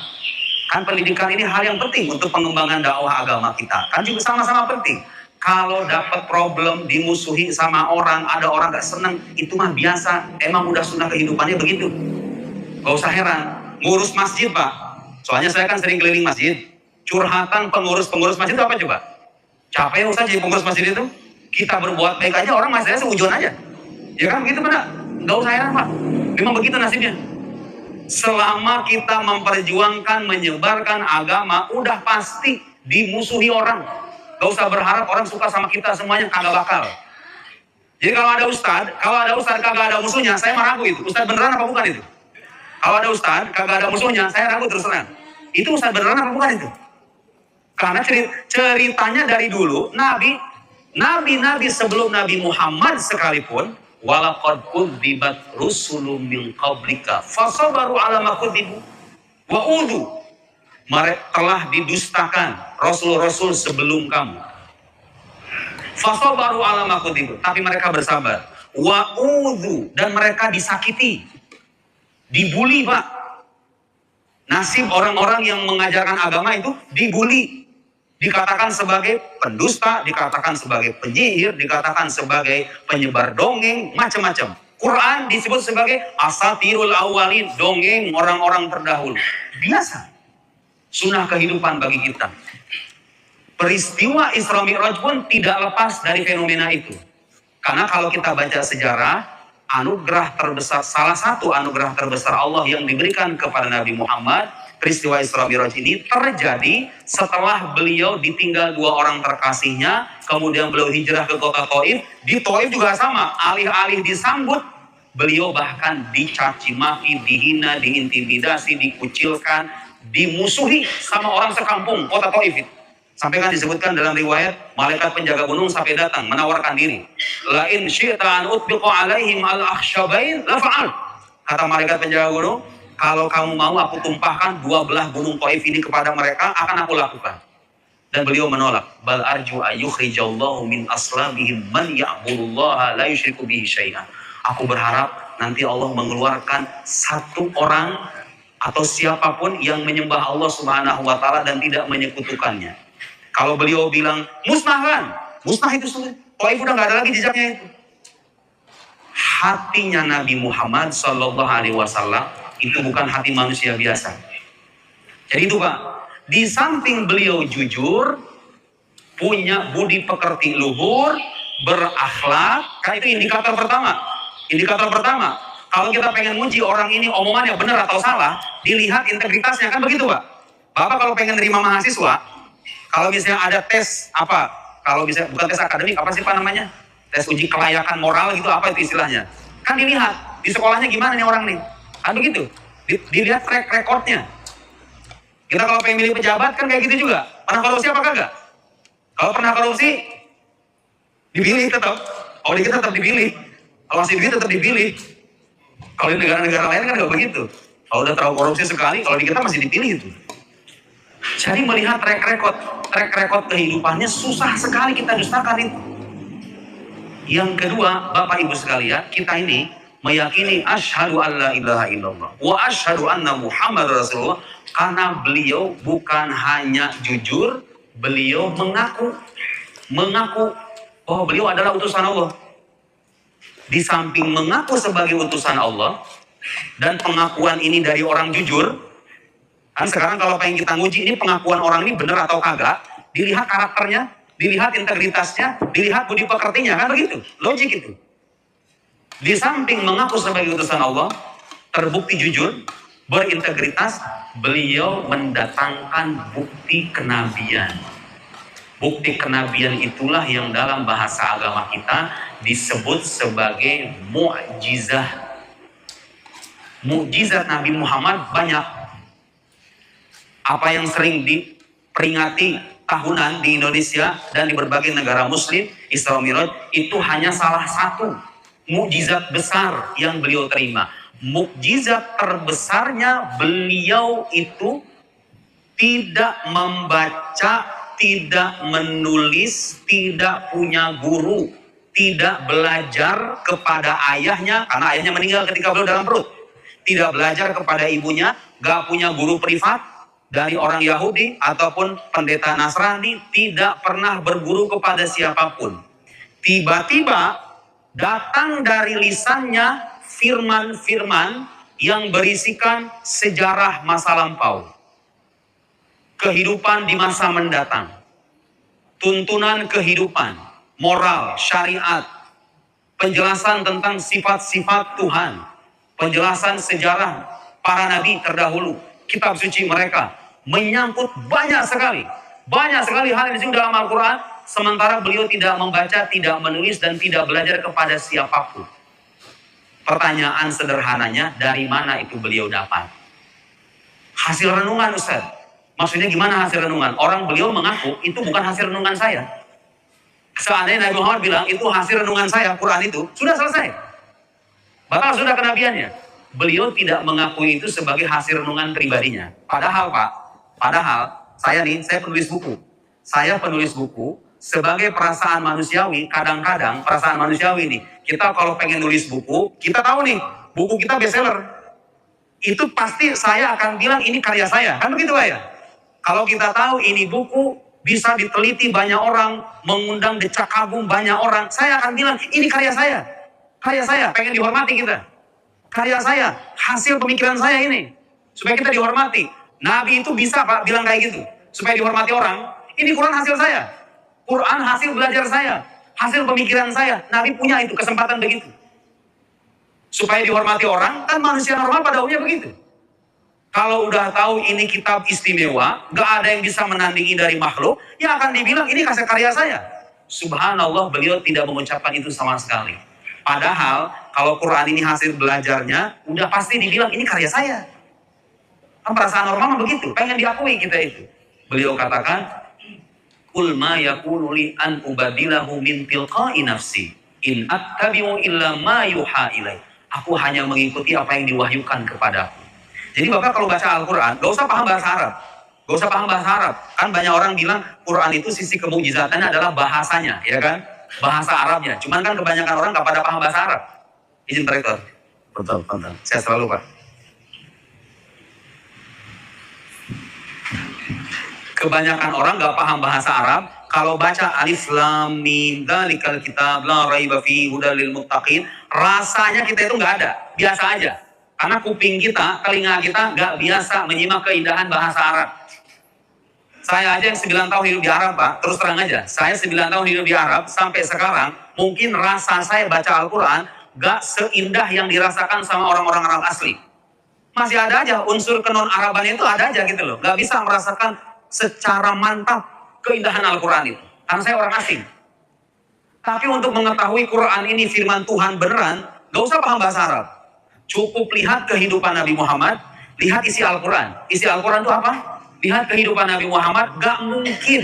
[SPEAKER 1] kan pendidikan ini hal yang penting untuk pengembangan dakwah agama kita. Kan juga sama-sama penting. Kalau dapat problem, dimusuhi sama orang, ada orang gak seneng, itu mah biasa. Emang udah sunnah kehidupannya begitu. Gak usah heran. Ngurus masjid Pak. Soalnya saya kan sering keliling masjid. Curhatan pengurus masjid itu apa coba? Capek Ustaz jadi pengurus masjid itu. Kita berbuat baik aja, orang masjidnya seujun aja. Ya kan begitu benar. Gak usah heran Pak. Memang begitu nasibnya. Selama kita memperjuangkan, menyebarkan agama, udah pasti dimusuhi orang. Gak usah berharap orang suka sama kita semuanya, kagak bakal. Jadi kalau ada ustad kagak ada musuhnya, saya mah ragu itu. Ustad beneran apa bukan itu? Kalau ada ustad kagak ada musuhnya, saya ragu terus terang. Itu ustad beneran apa bukan itu? Karena ceritanya dari dulu, nabi sebelum Nabi Muhammad sekalipun, walaqad kudzibat rusulun min qablika fasabaru ala ma kudzibu wa udhu. Mereka telah didustakan rasul-rasul sebelum kamu. Fasabaru ala ma kudzibu, tapi mereka bersabar. Wa udhu, dan mereka disakiti. Dibully, Pak. Nasib orang-orang yang mengajarkan agama itu dibully. Dikatakan sebagai pendusta, dikatakan sebagai penyihir, dikatakan sebagai penyebar dongeng, macam-macam. Quran disebut sebagai asatirul awalin, dongeng orang-orang terdahulu. Biasa. Sunnah kehidupan bagi kita. Peristiwa Isra Mi'raj pun tidak lepas dari fenomena itu. Karena kalau kita baca sejarah, anugerah terbesar, salah satu anugerah terbesar Allah yang diberikan kepada Nabi Muhammad, peristiwa Isra Mi'raj ini terjadi setelah beliau ditinggal dua orang terkasihnya, kemudian beliau hijrah ke kota Taif. Di Taif juga sama, alih-alih disambut, beliau bahkan dicaci maki, dihina, diintimidasi, dikucilkan, dimusuhi sama orang sekampung kota Taif itu. Sampai kan disebutkan dalam riwayat, malaikat penjaga gunung sampai datang menawarkan diri. Lain syi'ta an utbiqu alaihim al-akhsyabain la fa'al. Kata malaikat penjaga gunung, kalau kamu mau aku tumpahkan dua belah gunung Taif ini kepada mereka, akan aku lakukan. Dan beliau menolak. Bal arju ayyukhrijallahu min aslabihim man ya'budullaha la yusyriku bihi syai'an. Aku berharap nanti Allah mengeluarkan satu orang atau siapapun yang menyembah Allah Subhanahu wa taala dan tidak menyekutukannya. Kalau beliau bilang musnahkan, musnah itu sulit. Taif udah nggak ada lagi jejaknya itu. Hatinya Nabi Muhammad Sallallahu Alaihi Wasallam itu bukan hati manusia biasa. Jadi itu Pak, di samping beliau jujur, punya budi pekerti luhur, berakhlak, kan itu indikator pertama. Indikator pertama, kalau kita pengen nguji orang ini omongannya benar atau salah, dilihat integritasnya, kan begitu Pak. Bapak kalau pengen nerima mahasiswa, kalau misalnya ada tes apa, kalau misalnya bukan tes akademik, apa sih Pak namanya? Tes uji kelayakan moral gitu, apa itu istilahnya? Kan dilihat di sekolahnya gimana nih orang nih, kan begitu. Dilihat track recordnya. Kita kalau pengen milih pejabat kan kayak gitu juga. Pernah korupsi apa kagak? Kalau pernah korupsi, dipilih tetap. Kalau di kita tetap dipilih. Kalau masih begitu tetap dipilih. Kalau di negara-negara lain kan nggak begitu. Kalau udah terlalu korupsi sekali, kalau di kita masih dipilih itu. Jadi melihat track record kehidupannya susah sekali kita dustakan itu. Yang kedua, Bapak Ibu sekalian, kita ini meyakini asyhadu an la ilaha illallah wa asyhadu anna Muhammad Rasulullah, karena beliau bukan hanya jujur, beliau mengaku bahwa beliau adalah utusan Allah. Di samping mengaku sebagai utusan Allah dan pengakuan ini dari orang jujur, kan sekarang kalau pengen kita nguji ini pengakuan orang ini benar atau kagak, dilihat karakternya, dilihat integritasnya, dilihat budi pekertinya, kan begitu, logik itu. Di samping mengaku sebagai utusan Allah, terbukti jujur, berintegritas, beliau mendatangkan bukti kenabian. Bukti kenabian itulah yang dalam bahasa agama kita disebut sebagai mukjizat. Mukjizat Nabi Muhammad banyak. Apa yang sering diperingati tahunan di Indonesia dan di berbagai negara muslim, Isra Mi'raj, itu hanya salah satu mukjizat besar yang beliau terima. Mukjizat terbesarnya beliau itu tidak membaca, tidak menulis, tidak punya guru, tidak belajar kepada ayahnya, karena ayahnya meninggal ketika beliau dalam perut. Tidak belajar kepada ibunya, gak punya guru privat dari orang Yahudi ataupun pendeta Nasrani, tidak pernah berguru kepada siapapun. Tiba-tiba datang dari lisannya firman-firman yang berisikan sejarah masa lampau, kehidupan di masa mendatang, tuntunan kehidupan, moral, syariat, penjelasan tentang sifat-sifat Tuhan, penjelasan sejarah para nabi terdahulu, kitab suci mereka, menyangkut banyak sekali hal yang disebut dalam Al-Quran, sementara beliau tidak membaca, tidak menulis, dan tidak belajar kepada siapapun. Pertanyaan sederhananya, dari mana itu beliau dapat? Hasil renungan, Ustaz. Maksudnya gimana hasil renungan? Orang beliau mengaku itu bukan hasil renungan saya. Seandainya Nabi Muhammad bilang itu hasil renungan saya, Quran itu, sudah selesai. Batal sudah kenabiannya. Beliau tidak mengakui itu sebagai hasil renungan pribadinya. Padahal Pak, saya penulis buku. Saya penulis buku sebagai perasaan manusiawi. Kadang-kadang perasaan manusiawi nih, kita kalau pengen nulis buku, kita tahu nih, buku kita bestseller. Itu pasti saya akan bilang ini karya saya. Kan begitu Pak ya? Kalau kita tahu ini buku bisa diteliti banyak orang, mengundang decak kagum banyak orang, saya akan bilang ini karya saya. Karya saya, pengen dihormati kita. Karya saya, hasil pemikiran saya ini. Supaya kita dihormati. Nabi itu bisa Pak bilang kayak gitu. Supaya dihormati orang, ini Quran hasil saya. Quran hasil belajar saya. Hasil pemikiran saya. Nabi punya itu kesempatan begitu. Supaya dihormati orang, kan manusia normal pada umumnya begitu. Kalau udah tahu ini kitab istimewa, gak ada yang bisa menandingi dari makhluk, ya akan dibilang ini hasil karya saya. Subhanallah, beliau tidak mengucapkan itu sama sekali. Padahal kalau Quran ini hasil belajarnya, udah pasti dibilang ini karya saya. Kan perasaan normal begitu, pengen diakui kita itu. Beliau katakan, "Qul ma yakunu li an ubadilahu min tilqa'i nafsi, in attabi'u illa ma yuha ilai." Aku hanya mengikuti apa yang diwahyukan kepadaku. Jadi Bapak kalau baca Al-Quran, gak usah paham bahasa Arab. Gak usah paham bahasa Arab. Kan banyak orang bilang Quran itu sisi kemujizatannya adalah bahasanya, ya kan? Bahasa Arabnya. Cuman kan kebanyakan orang gak pada paham bahasa Arab. Izin Pak Rektor. Betul. Saya selalu Pak. Kebanyakan orang gak paham bahasa Arab. Kalau baca alif lam mim dzalikal kitab la raiba fihi hudal lil muttaqin, rasanya kita itu gak ada. Biasa aja. Karena kuping kita, telinga kita gak biasa menyimak keindahan bahasa Arab. Saya aja yang 9 tahun hidup di Arab Pak, terus terang aja. Saya 9 tahun hidup di Arab, sampai sekarang mungkin rasa saya baca Al-Quran gak seindah yang dirasakan sama orang-orang Arab asli. Masih ada aja unsur kenon-Araban itu ada aja gitu loh. Gak bisa merasakan secara mantap keindahan Al-Quran itu. Karena saya orang asing. Tapi untuk mengetahui Quran ini firman Tuhan beneran, gak usah paham bahasa Arab. Cukup lihat kehidupan Nabi Muhammad, lihat isi Al-Quran. Isi Al-Quran itu apa? Lihat kehidupan Nabi Muhammad, gak mungkin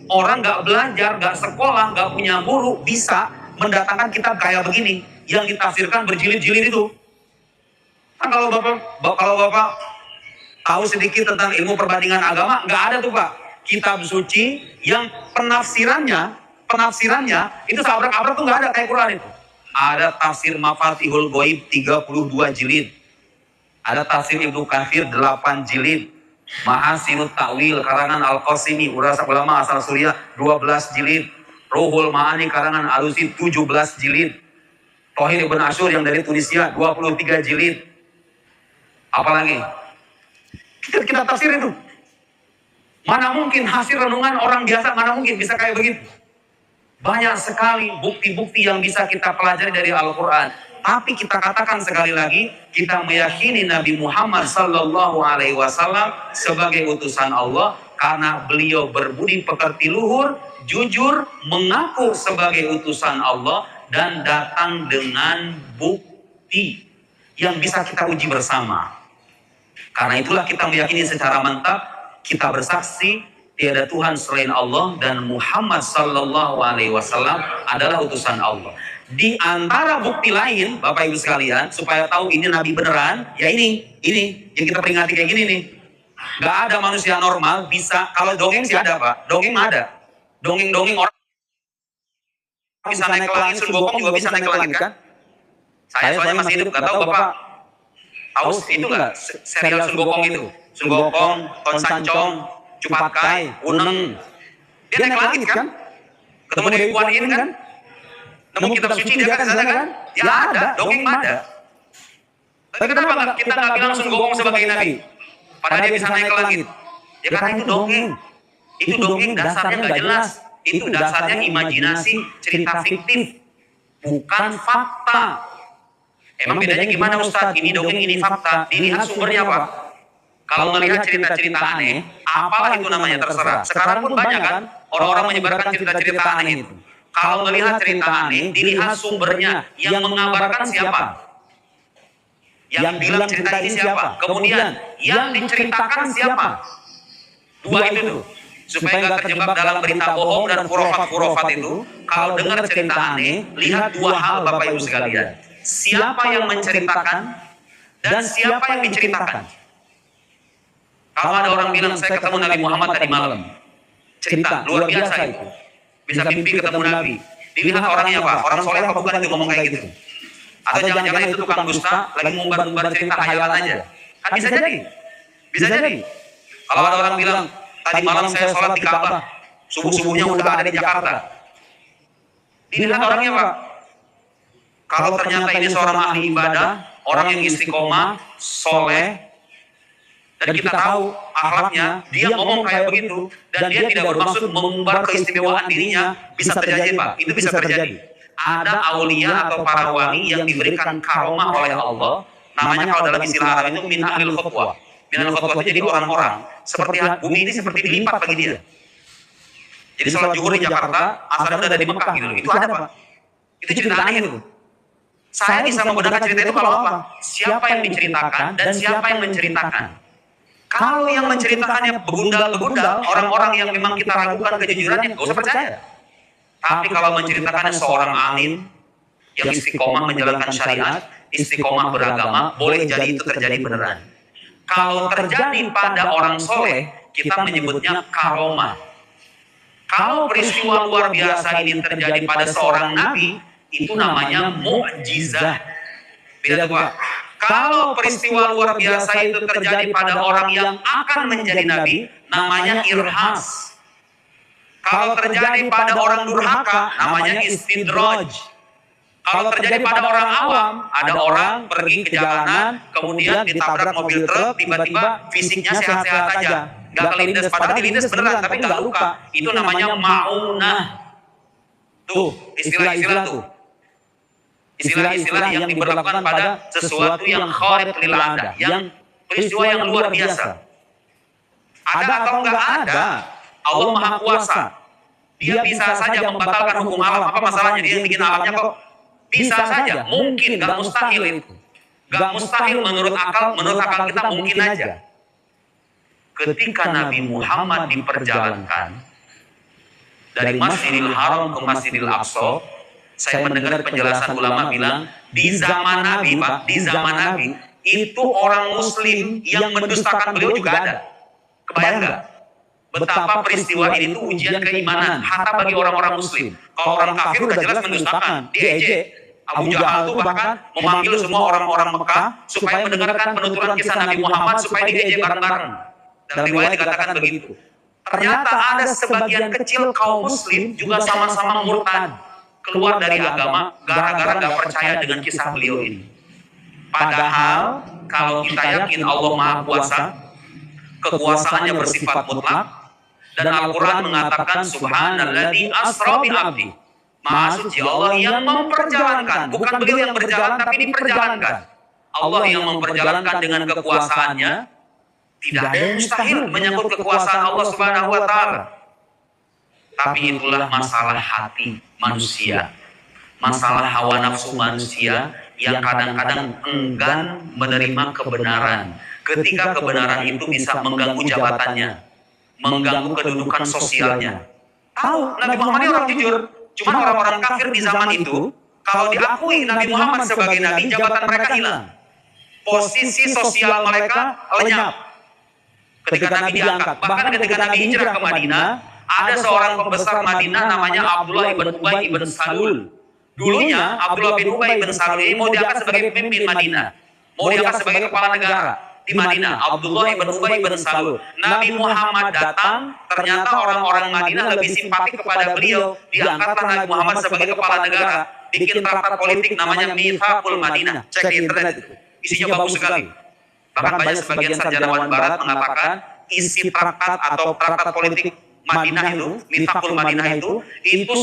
[SPEAKER 1] orang gak belajar, gak sekolah, gak punya guru bisa mendatangkan kitab kayak begini yang ditafsirkan berjilid-jilid itu. Kan kalau bapak tahu sedikit tentang ilmu perbandingan agama, gak ada tuh Pak kitab suci yang penafsirannya itu seabrak-abrak tuh gak ada kayak Quran itu. Ada tafsir Mafatihul Ghaib 32 jilid. Ada tafsir Ibnu Katsir 8 jilid. Mahasinut Ta'wil karangan Al-Qasimi Urasak Ulama Asal Suriah 12 jilid. Ruhul Ma'ani karangan Alusi 17 jilid. Tohir Ibn Ashur yang dari Tunisia 23 jilid. Apalagi kita tafsir itu. Mana mungkin hasil renungan orang biasa, mana mungkin bisa kayak begitu. Banyak sekali bukti-bukti yang bisa kita pelajari dari Al-Quran. Tapi kita katakan sekali lagi, kita meyakini Nabi Muhammad Sallallahu Alaihi Wasallam sebagai utusan Allah karena beliau berbudi pekerti luhur, jujur, mengaku sebagai utusan Allah, dan datang dengan bukti yang bisa kita uji bersama. Karena itulah kita meyakini secara mantap, kita bersaksi tiada Tuhan selain Allah dan Muhammad sallallahu alaihi wasallam adalah utusan Allah. Di antara bukti lain, Bapak Ibu sekalian, supaya tahu ini Nabi beneran, ya ini yang kita peringati kayak gini nih. Gak ada manusia normal bisa, kalau dongeng sih ada Pak, dongeng ada. Dongeng-dongeng orang bisa naik ke langit, Sun Gokong juga bisa naik ke langit kan? Saya soalnya masih hidup, gak tahu Bapak tahu itu gak serial Sun Gokong itu? Sun Gokong, Ton Sancong, Cupat Kai, Uneng. Dia naik ke langit kan? Ketemu Dewi Kuan Yin kan? Nemu kitab suci dia kan sana kan? Ya ada, dongeng ada. Tapi kenapa kita nggak bilang Sun Gokong sebagai nabi? Padahal dia bisa naik ke langit. Ya karena itu dongeng. Itu dongeng dasarnya nggak jelas. Itu dasarnya imajinasi, cerita fiktif, bukan fakta. Emang bedanya gimana Ustadz? Ini dongeng, ini fakta. Dilihat sumbernya apa? Kalau melihat cerita-cerita aneh, apalah itu namanya terserah. Sekarang pun banyak kan orang-orang menyebarkan cerita-cerita aneh itu. Kalau melihat cerita aneh, dilihat sumbernya. Yang mengabarkan siapa? Yang bilang cerita ini siapa? Kemudian, yang diceritakan siapa? Dua itu. Supaya nggak terjebak dalam berita bohong dan khurafat-khurafat itu, kalau dengar cerita aneh, lihat dua hal Bapak Ibu sekalian. Siapa yang menceritakan dan siapa yang diceritakan. Kalau ada orang bilang, saya ketemu Nabi Muhammad tadi malam. Cerita, luar biasa itu. Bisa mimpi ketemu Nabi. Dilihat orangnya apa? Orang soleh apa bukan itu ngomong kayak gitu? Atau jangan-jangan itu tukang dusta lagi ngumbar-ngumbar cerita hayalan aja? Kan bisa jadi. Bisa jadi. Kalau ada orang bilang, tadi malam saya sholat di Ka'bah, subuh-subuhnya udah ada di Jakarta. Dilihat orangnya apa? Kalau ternyata ini seorang ahli ibadah, orang yang istiqomah, soleh, dan kita tahu akhlaknya, dia ngomong kayak begitu, dan dia tidak bermaksud mengumbar keistimewaan dirinya, bisa terjadi Pak, itu bisa terjadi. Ada aulia atau para wali yang diberikan karomah oleh Allah, namanya kalau dalam istilah Arab itu min ahlil khutwah. Min ahlil khutwah itu jadi orang-orang, seperti bumi ini seperti dilipat bagi dia. Jadi sholat zuhur di Jakarta, asal udah dari Mekah gitu, itu ada Pak. Itu cerita aneh itu. Saya bisa menggunakan cerita itu kalau apa? Siapa yang diceritakan dan siapa yang menceritakan. Kalau yang menceritakannya begundal-begundal, orang-orang yang memang kita ragukan kejujurannya, gak usah percaya. Tapi kalau menceritakannya seorang alim, yang istiqomah menjalankan syariat, istiqomah beragama, boleh jadi itu terjadi beneran. Kalau terjadi pada orang soleh, kita menyebutnya karomah. Kalau peristiwa luar biasa ini terjadi pada seorang nabi, itu namanya mukjizat. Beda Pak. Kalau peristiwa luar biasa itu terjadi pada orang yang akan menjadi nabi, namanya irhas. Kalau terjadi pada orang durhaka, namanya istidraj. Kalau terjadi pada orang awam, ada orang pergi ke jalanan, kemudian ditabrak mobil truk, tiba-tiba fisiknya sehat-sehat aja. Gak kelindes, padahal dilindes beneran, tapi gak luka. Itu namanya ma'unah. Tuh, istilah-istilah tuh. Istilah-istilah yang diberlakukan pada sesuatu yang kharib lil ada, yang peristiwa yang luar biasa. Ada atau enggak ada? Allah Maha Kuasa. Dia bisa saja membatalkan hukum alam. Apa masalahnya? Dia yang bikin alamnya kok. Bisa saja, mungkin, gak mustahil itu. Gak mustahil menurut akal kita mungkin aja. Ketika Nabi Muhammad diperjalankan dari Masjidil Haram ke Masjidil Aqsa, saya mendengar penjelasan ulama bilang, di zaman Nabi Pak, di zaman Nabi, itu orang Muslim yang mendustakan beliau juga ada. Kebayang nggak? Betapa peristiwa ini tuh ujian keimanan, hatta bagi orang-orang Muslim. Kalau orang kafir udah jelas mendustakan, diejek. Abu Jahal itu bahkan memanggil semua orang-orang Mekah supaya mendengarkan penuturan kisah Nabi Muhammad supaya diejek bareng-bareng. Dalam riwayat dikatakan begitu. Ternyata ada sebagian kecil kaum Muslim juga sama-sama murtad, keluar dari agama gara-gara gak percaya dengan kisah beliau ini. Padahal kalau kita yakin Allah Maha Kuasa, kekuasaannya bersifat mutlak, dan Al-Quran mengatakan Subhanalladzi asra bi abdi. Maha suci Allah yang memperjalankan, bukan beliau yang berjalan tapi diperjalankan. Allah yang memperjalankan dengan kekuasaannya, Tidak ada yang mustahil menyangkut kekuasaan Allah Subhanahu wa taala. Tapi itulah masalah hati manusia. Masalah hawa nafsu manusia yang kadang-kadang enggan menerima kebenaran. Ketika kebenaran itu bisa mengganggu jabatannya, mengganggu kedudukan sosialnya. Tahu Nabi Muhammad ini orang jujur. Cuma orang-orang kafir di zaman itu, kalau diakui Nabi Muhammad sebagai Nabi, jabatan mereka hilang. Posisi sosial mereka lenyap. Ketika Nabi diangkat, bahkan ketika Nabi hijrah ke Madinah, ada seorang pembesar Madinah namanya Abdullah ibn Ubay ibn Salul. Dulunya Abdullah bin Ubay ibn Salul ini mau diangkat sebagai pemimpin Madinah, mau diangkat sebagai kepala negara di Madinah. Abdullah ibn Ubay ibn Salul. Nabi Muhammad datang, ternyata orang-orang Madinah lebih simpatik kepada beliau. Diangkatlah Nabi Muhammad sebagai kepala negara, bikin traktat politik namanya Mitsaqul Madinah. Cek di internet itu, isinya bagus sekali. Bahkan banyak sebagian sarjanawan Barat mengatakan isi traktat atau traktat politik Madinah itu, Mitsaqul Madinah itu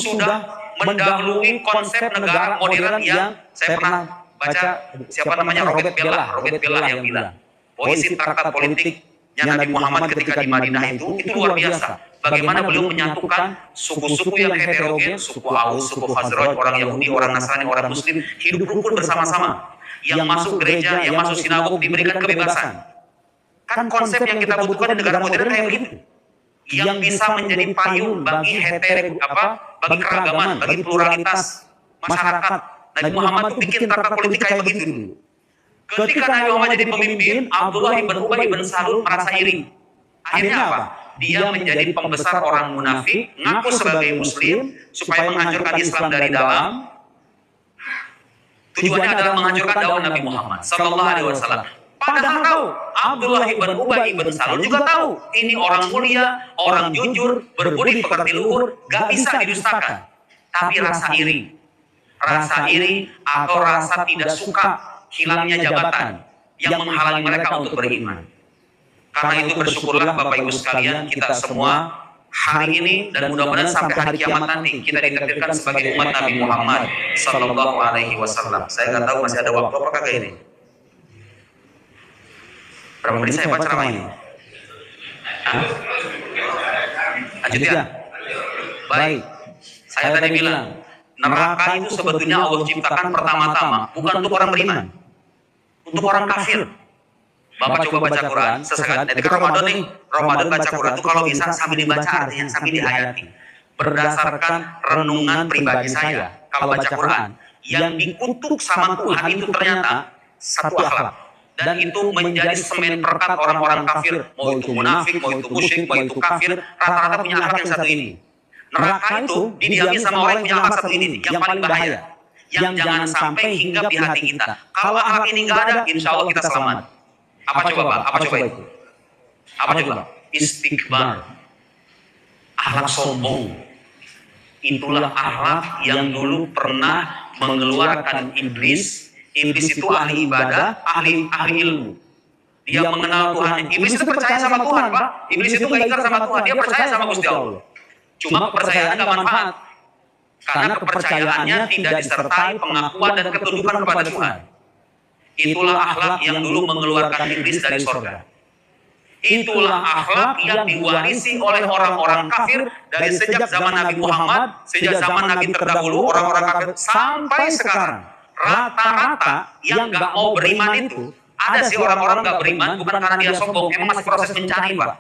[SPEAKER 1] sudah mendahului konsep negara modern yang saya pernah baca, siapa namanya, Robert Bellah yang bilang. Isi traktat politik yang Nabi Muhammad ketika di Madinah itu luar biasa. Bagaimana beliau menyatukan suku-suku yang heterogen, suku Aus, suku Khazraj, orang Yahudi, orang Nasrani, orang Muslim, hidup rukun bersama-sama. Yang masuk gereja, yang masuk sinagog diberikan kebebasan. Kan konsep yang kita butuhkan di negara modern kayak begitu. Yang bisa menjadi payung bagi bagi keragaman, bagi pluralitas masyarakat. Nabi Muhammad itu bikin traktat politik kayak begitu dulu. Ketika Nabi Muhammad jadi pemimpin, Abdullah ibn Ubay ibn Salul merasa iri. Akhirnya apa? Dia menjadi pembesar orang munafik, ngaku sebagai muslim supaya menghancurkan Islam dari dalam. Tujuannya adalah menghancurkan dakwah Nabi Muhammad sallallahu alaihi wasallam. Padahal tahu, Abdullah ibn Ubay ibn Salul juga tahu, ini orang mulia, orang jujur, berbudi pekerti luhur, gak bisa didustakan. Tapi rasa iri atau rasa tidak suka hilangnya jabatan yang menghalangi mereka untuk beriman. Karena itu bersyukurlah Bapak Ibu sekalian, kita semua hari ini dan mudah-mudahan sampai hari kiamat nanti kita ditakdirkan sebagai umat Nabi Muhammad sallallahu alaihi wasallam. Saya nggak tahu masih ada waktu apa kagak ini. Berapa menit saya baca ceramah ini? Lanjut ya. Baik. Saya tadi bilang, neraka itu sebetulnya Allah ciptakan pertama-tama bukan untuk orang beriman, untuk orang kafir. Bapak coba baca Quran sesekali. Jadi kan Ramadan nih, Ramadan baca Quran itu kalau bisa sambil dibaca artinya, sambil dihayati. Berdasarkan renungan pribadi saya, kalau baca Quran, yang dikutuk sama Tuhan itu ternyata satu akhlak. Dan itu menjadi semen perekat orang-orang kafir. Mau itu munafik, mau itu musyrik, mau itu kafir, rata-rata punya akhlak yang satu ini. Neraka itu didiami sama orang yang punya akhlak satu ini, yang paling bahaya. Yang jangan sampai hinggap di hati kita. Kalau akhlak ini nggak ada, insya Allah kita selamat. Apa coba Pak? Apa coba itu? Apa coba? Istikbar. Akhlak sombong. Itulah akhlak yang dulu pernah mengeluarkan iblis. Iblis itu ahli ibadah, ahli ilmu. Dia mengenal Tuhan. Iblis itu percaya sama Tuhan, Pak. Iblis itu nggak ingkar sama Tuhan. Dia percaya sama Gusti Allah. Cuma kepercayaannya nggak manfaat. Karena kepercayaannya tidak disertai pengakuan dan ketundukan kepada Tuhan. Itulah akhlak yang dulu mengeluarkan iblis dari surga. Itulah akhlak yang diwarisi oleh orang-orang kafir dari sejak zaman Nabi Muhammad, sejak zaman Nabi terdahulu, orang-orang kafir sampai sekarang. Rata-rata yang nggak mau beriman itu, ada sih orang-orang nggak beriman bukan karena dia sombong, emang masih proses mencari, Pak.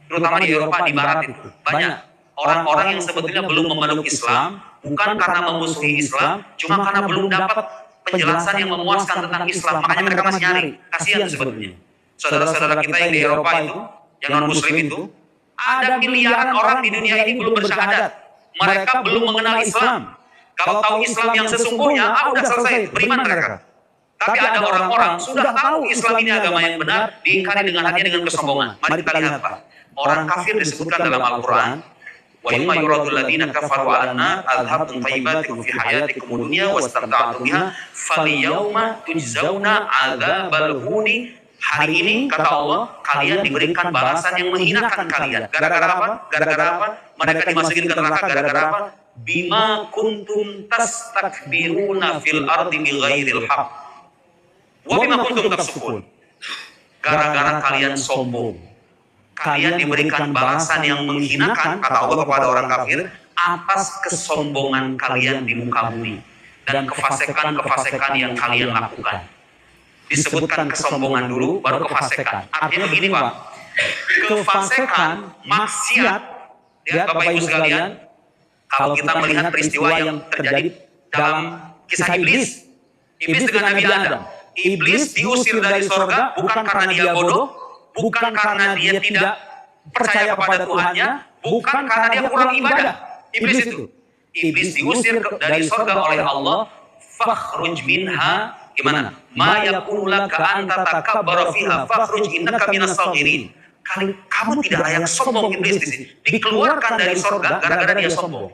[SPEAKER 1] Terutama di Eropa, di Barat itu. Banyak orang-orang yang sebetulnya belum memeluk Islam, bukan karena memusuhi Islam, cuma karena belum dapat penjelasan yang memuaskan tentang Islam. Makanya mereka masih nyari. Kasihan sebetulnya. Saudara-saudara kita yang di Eropa itu, yang non-muslim itu, ada miliaran orang di dunia ini belum bersyahadat. Mereka belum mengenal Islam. Kalau tahu Islam yang sesungguhnya, udah selesai, beriman mereka. Tapi ada orang-orang sudah tahu Islam ini agama yang benar, diingkari dengan hati dengan kesombongan. Mari kita lihat Pak. Orang kafir disebutkan dalam Al-Quran, وَيَوْمَ يُرَدُ الَّذِينَ كَفَرُوا عَلَى النَّارِ أَذْهَبْتُمْ طَيِّبَاتِكُمْ فِي حَيَاتِكُمُ الدُّنْيَا وَاسْتَمْتَعْتُمْ بِهَا فَالْيَوْمَ تُجْزَوْنَ عَذَابَ الْهُونِ. Hari ini kata Allah, kalian diberikan balasan yang menghinakan kalian. Gara-gara apa? Gara-gara apa? Mereka dimasukin ke neraka gara-gara apa? Bima kuntum tastakbiruna fil ardi bighairil haqq. Wa bima kuntum tafsukun. Gara-gara kalian sombong kalian diberikan balasan yang menghinakan, kata Allah kepada orang kafir, atas kesombongan kalian di muka bumi dan kefasikan-kefasikan yang kalian lakukan. Disebutkan kesombongan dulu, baru kefasikan. Artinya begini Pak, kefasikan, maksiat, ya Bapak Ibu sekalian, kalau kita melihat peristiwa yang terjadi dalam kisah Iblis, Iblis dengan Nabi Adam. Iblis diusir dari surga bukan karena dia bodoh, bukan karena dia tidak percaya kepada Tuhannya, bukan karena dia kurang ibadah. Iblis itu. Iblis diusir dari surga oleh Allah. Fakhruj minha, gimana? Ma yakunu laka an tatakabbara fiha fakhruj innaka minas sagirin. Kamu tidak layak sombong Iblis di sini. Dikeluarkan dari surga gara-gara dia sombong.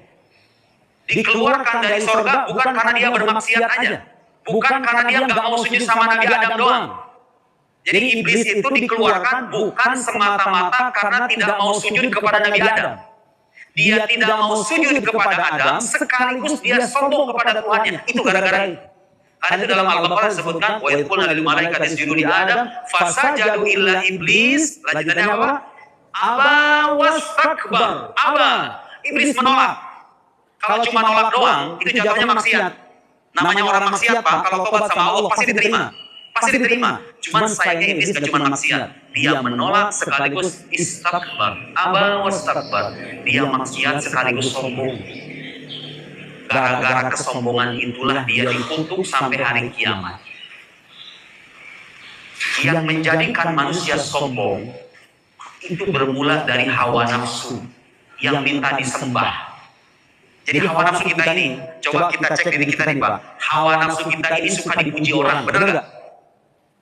[SPEAKER 1] Dikeluarkan dari surga bukan karena dia bermaksiat aja. Bukan karena dia nggak mau sujud sama Nabi Adam doang. Jadi iblis itu dikeluarkan bukan semata-mata karena tidak mau sujud kepada Nabi Adam. Dia tidak mau sujud kepada Adam sekaligus dia sombong kepada Tuhannya. Itu gara-gara itu. Karena itu dalam Al-Baqarah disebutkan wa yaquluna lil malaikati isjudu li Adam fasajadu illa iblis. Lanjutannya apa? Aba wastakbar. Aba. Iblis menolak. Kalau cuma nolak doang itu jatuhnya maksiat. Namanya orang maksiat Pak, kalau tobat sama Allah pasti diterima. Pasti diterima. Cuman sayangnya iblis gak cuma maksiat. Dia menolak sekaligus istakbar. Aba wastakbar. Dia maksiat sekaligus sombong. Gara-gara kesombongan itulah dia dikutuk sampai hari kiamat. Yang menjadikan manusia sombong itu bermula dari hawa nafsu yang minta disembah. Jadi hawa nafsu kita ini, coba kita cek diri kita nih Pak. Hawa nafsu kita ini suka dipuji orang, benar nggak?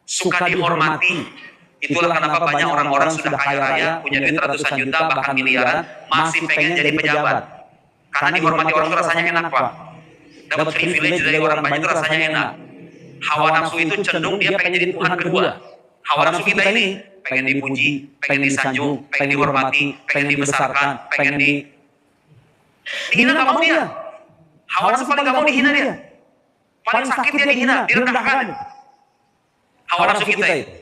[SPEAKER 1] Suka dihormati. Itulah kenapa banyak orang-orang sudah kaya raya, punya duit ratusan juta, bahkan miliaran, masih pengen jadi pejabat. Karena dihormati orang itu rasanya enak Pak. Dapat privilege dari orang banyak itu rasanya enak. Hawa nafsu itu cenderung dia pengen jadi Tuhan kedua. Hawa nafsu kita ini pengen dipuji, pengen disanjung, pengen dihormati, pengen dibesarkan, pengen dihina gak mau dia. Hawa nafsu paling gak mau dihina dia. Paling sakit dia dihina, direndahkan. Hawa nafsu kita itu.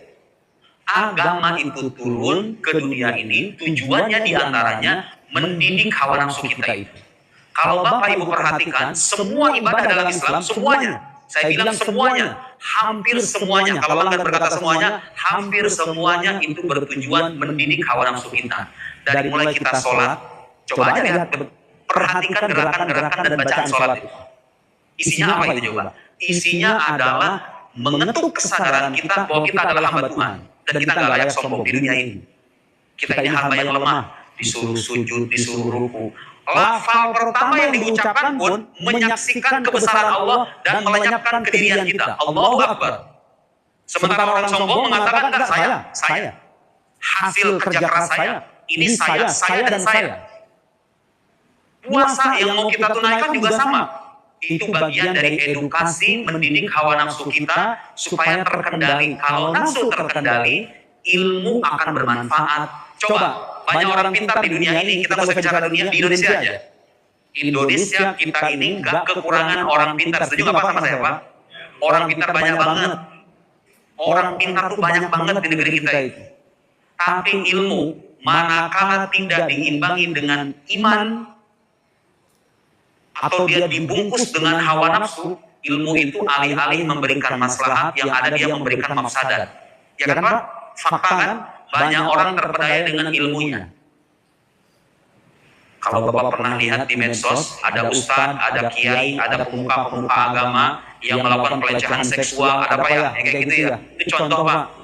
[SPEAKER 1] Agama itu turun ke dunia ini, tujuannya diantaranya mendidik hawa nafsu kita itu. Kalau Bapak Ibu perhatikan, semua ibadah dalam Islam, semuanya. Saya bilang semuanya, hampir semuanya. Kalau Allah berkata semuanya, hampir semuanya itu bertujuan mendidik hawa nafsu kita. Dari mulai kita sholat, coba aja lihat, perhatikan gerakan-gerakan dan bacaan sholat itu. Isinya apa itu coba? Isinya adalah mengetuk kesadaran kita bahwa kita adalah hamba Tuhan. Dan kita gak layak sombong di dunia ini. Kita ini hamba yang lemah. Disuruh sujud, disuruh ruku. Lafal pertama yang diucapkan pun menyaksikan kebesaran Allah dan melenyapkan kedirian kita. Allahu Akbar. Sementara orang sombong mengatakan, enggak saya. Hasil kerja keras saya. Ini saya dan saya. Puasa yang mau kita tunaikan juga sama. Itu bagian dari edukasi mendidik hawa nafsu kita supaya terkendali. Kalau nafsu terkendali, ilmu akan bermanfaat. Coba, banyak orang pintar di dunia ini, kita bisa bicara dunia di Indonesia aja. Indonesia kita ini gak kekurangan orang pintar. Setuju gak Pak sama saya Pak? Orang pintar banyak banget. Orang pintar tuh banyak banget di negeri kita itu. Tapi ilmu, manakala tidak diimbangi dengan iman, atau dia dibungkus dengan hawa nafsu, ilmu itu alih-alih memberikan maslahat, yang ada dia memberikan mafsadat. Ya kan Pak? Fakta kan? Banyak orang terpedaya dengan ilmunya. Kalau Bapak pernah lihat di medsos, ada ustadz, ada kiai, ada pemuka-pemuka agama yang melakukan pelecehan seksual, ada apa ya? Kayak gitu ya. Itu contoh Pak.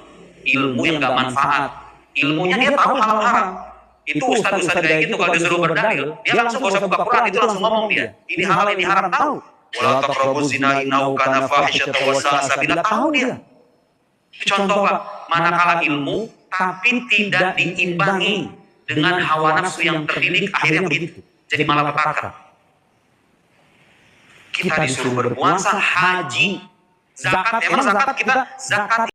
[SPEAKER 1] Ilmu yang gak manfaat. Ilmunya dia tahu hal haram. Itu ustadz-ustadz kayak gitu kalau disuruh berdalil, dia langsung gak usah buka Quran, itu langsung ngomong dia. Ini halal, ini haram, tahu. Wala taqrabuz zina innahu kana fahisyatan wa sa'a sabila, tahu dia. Contoh Pak, manakala ilmu tapi tidak diimbangi dengan hawa nafsu yang terdidik, akhirnya begitu. Jadi malapetaka. Kita disuruh berpuasa, haji, zakat. Emang zakat kita zakat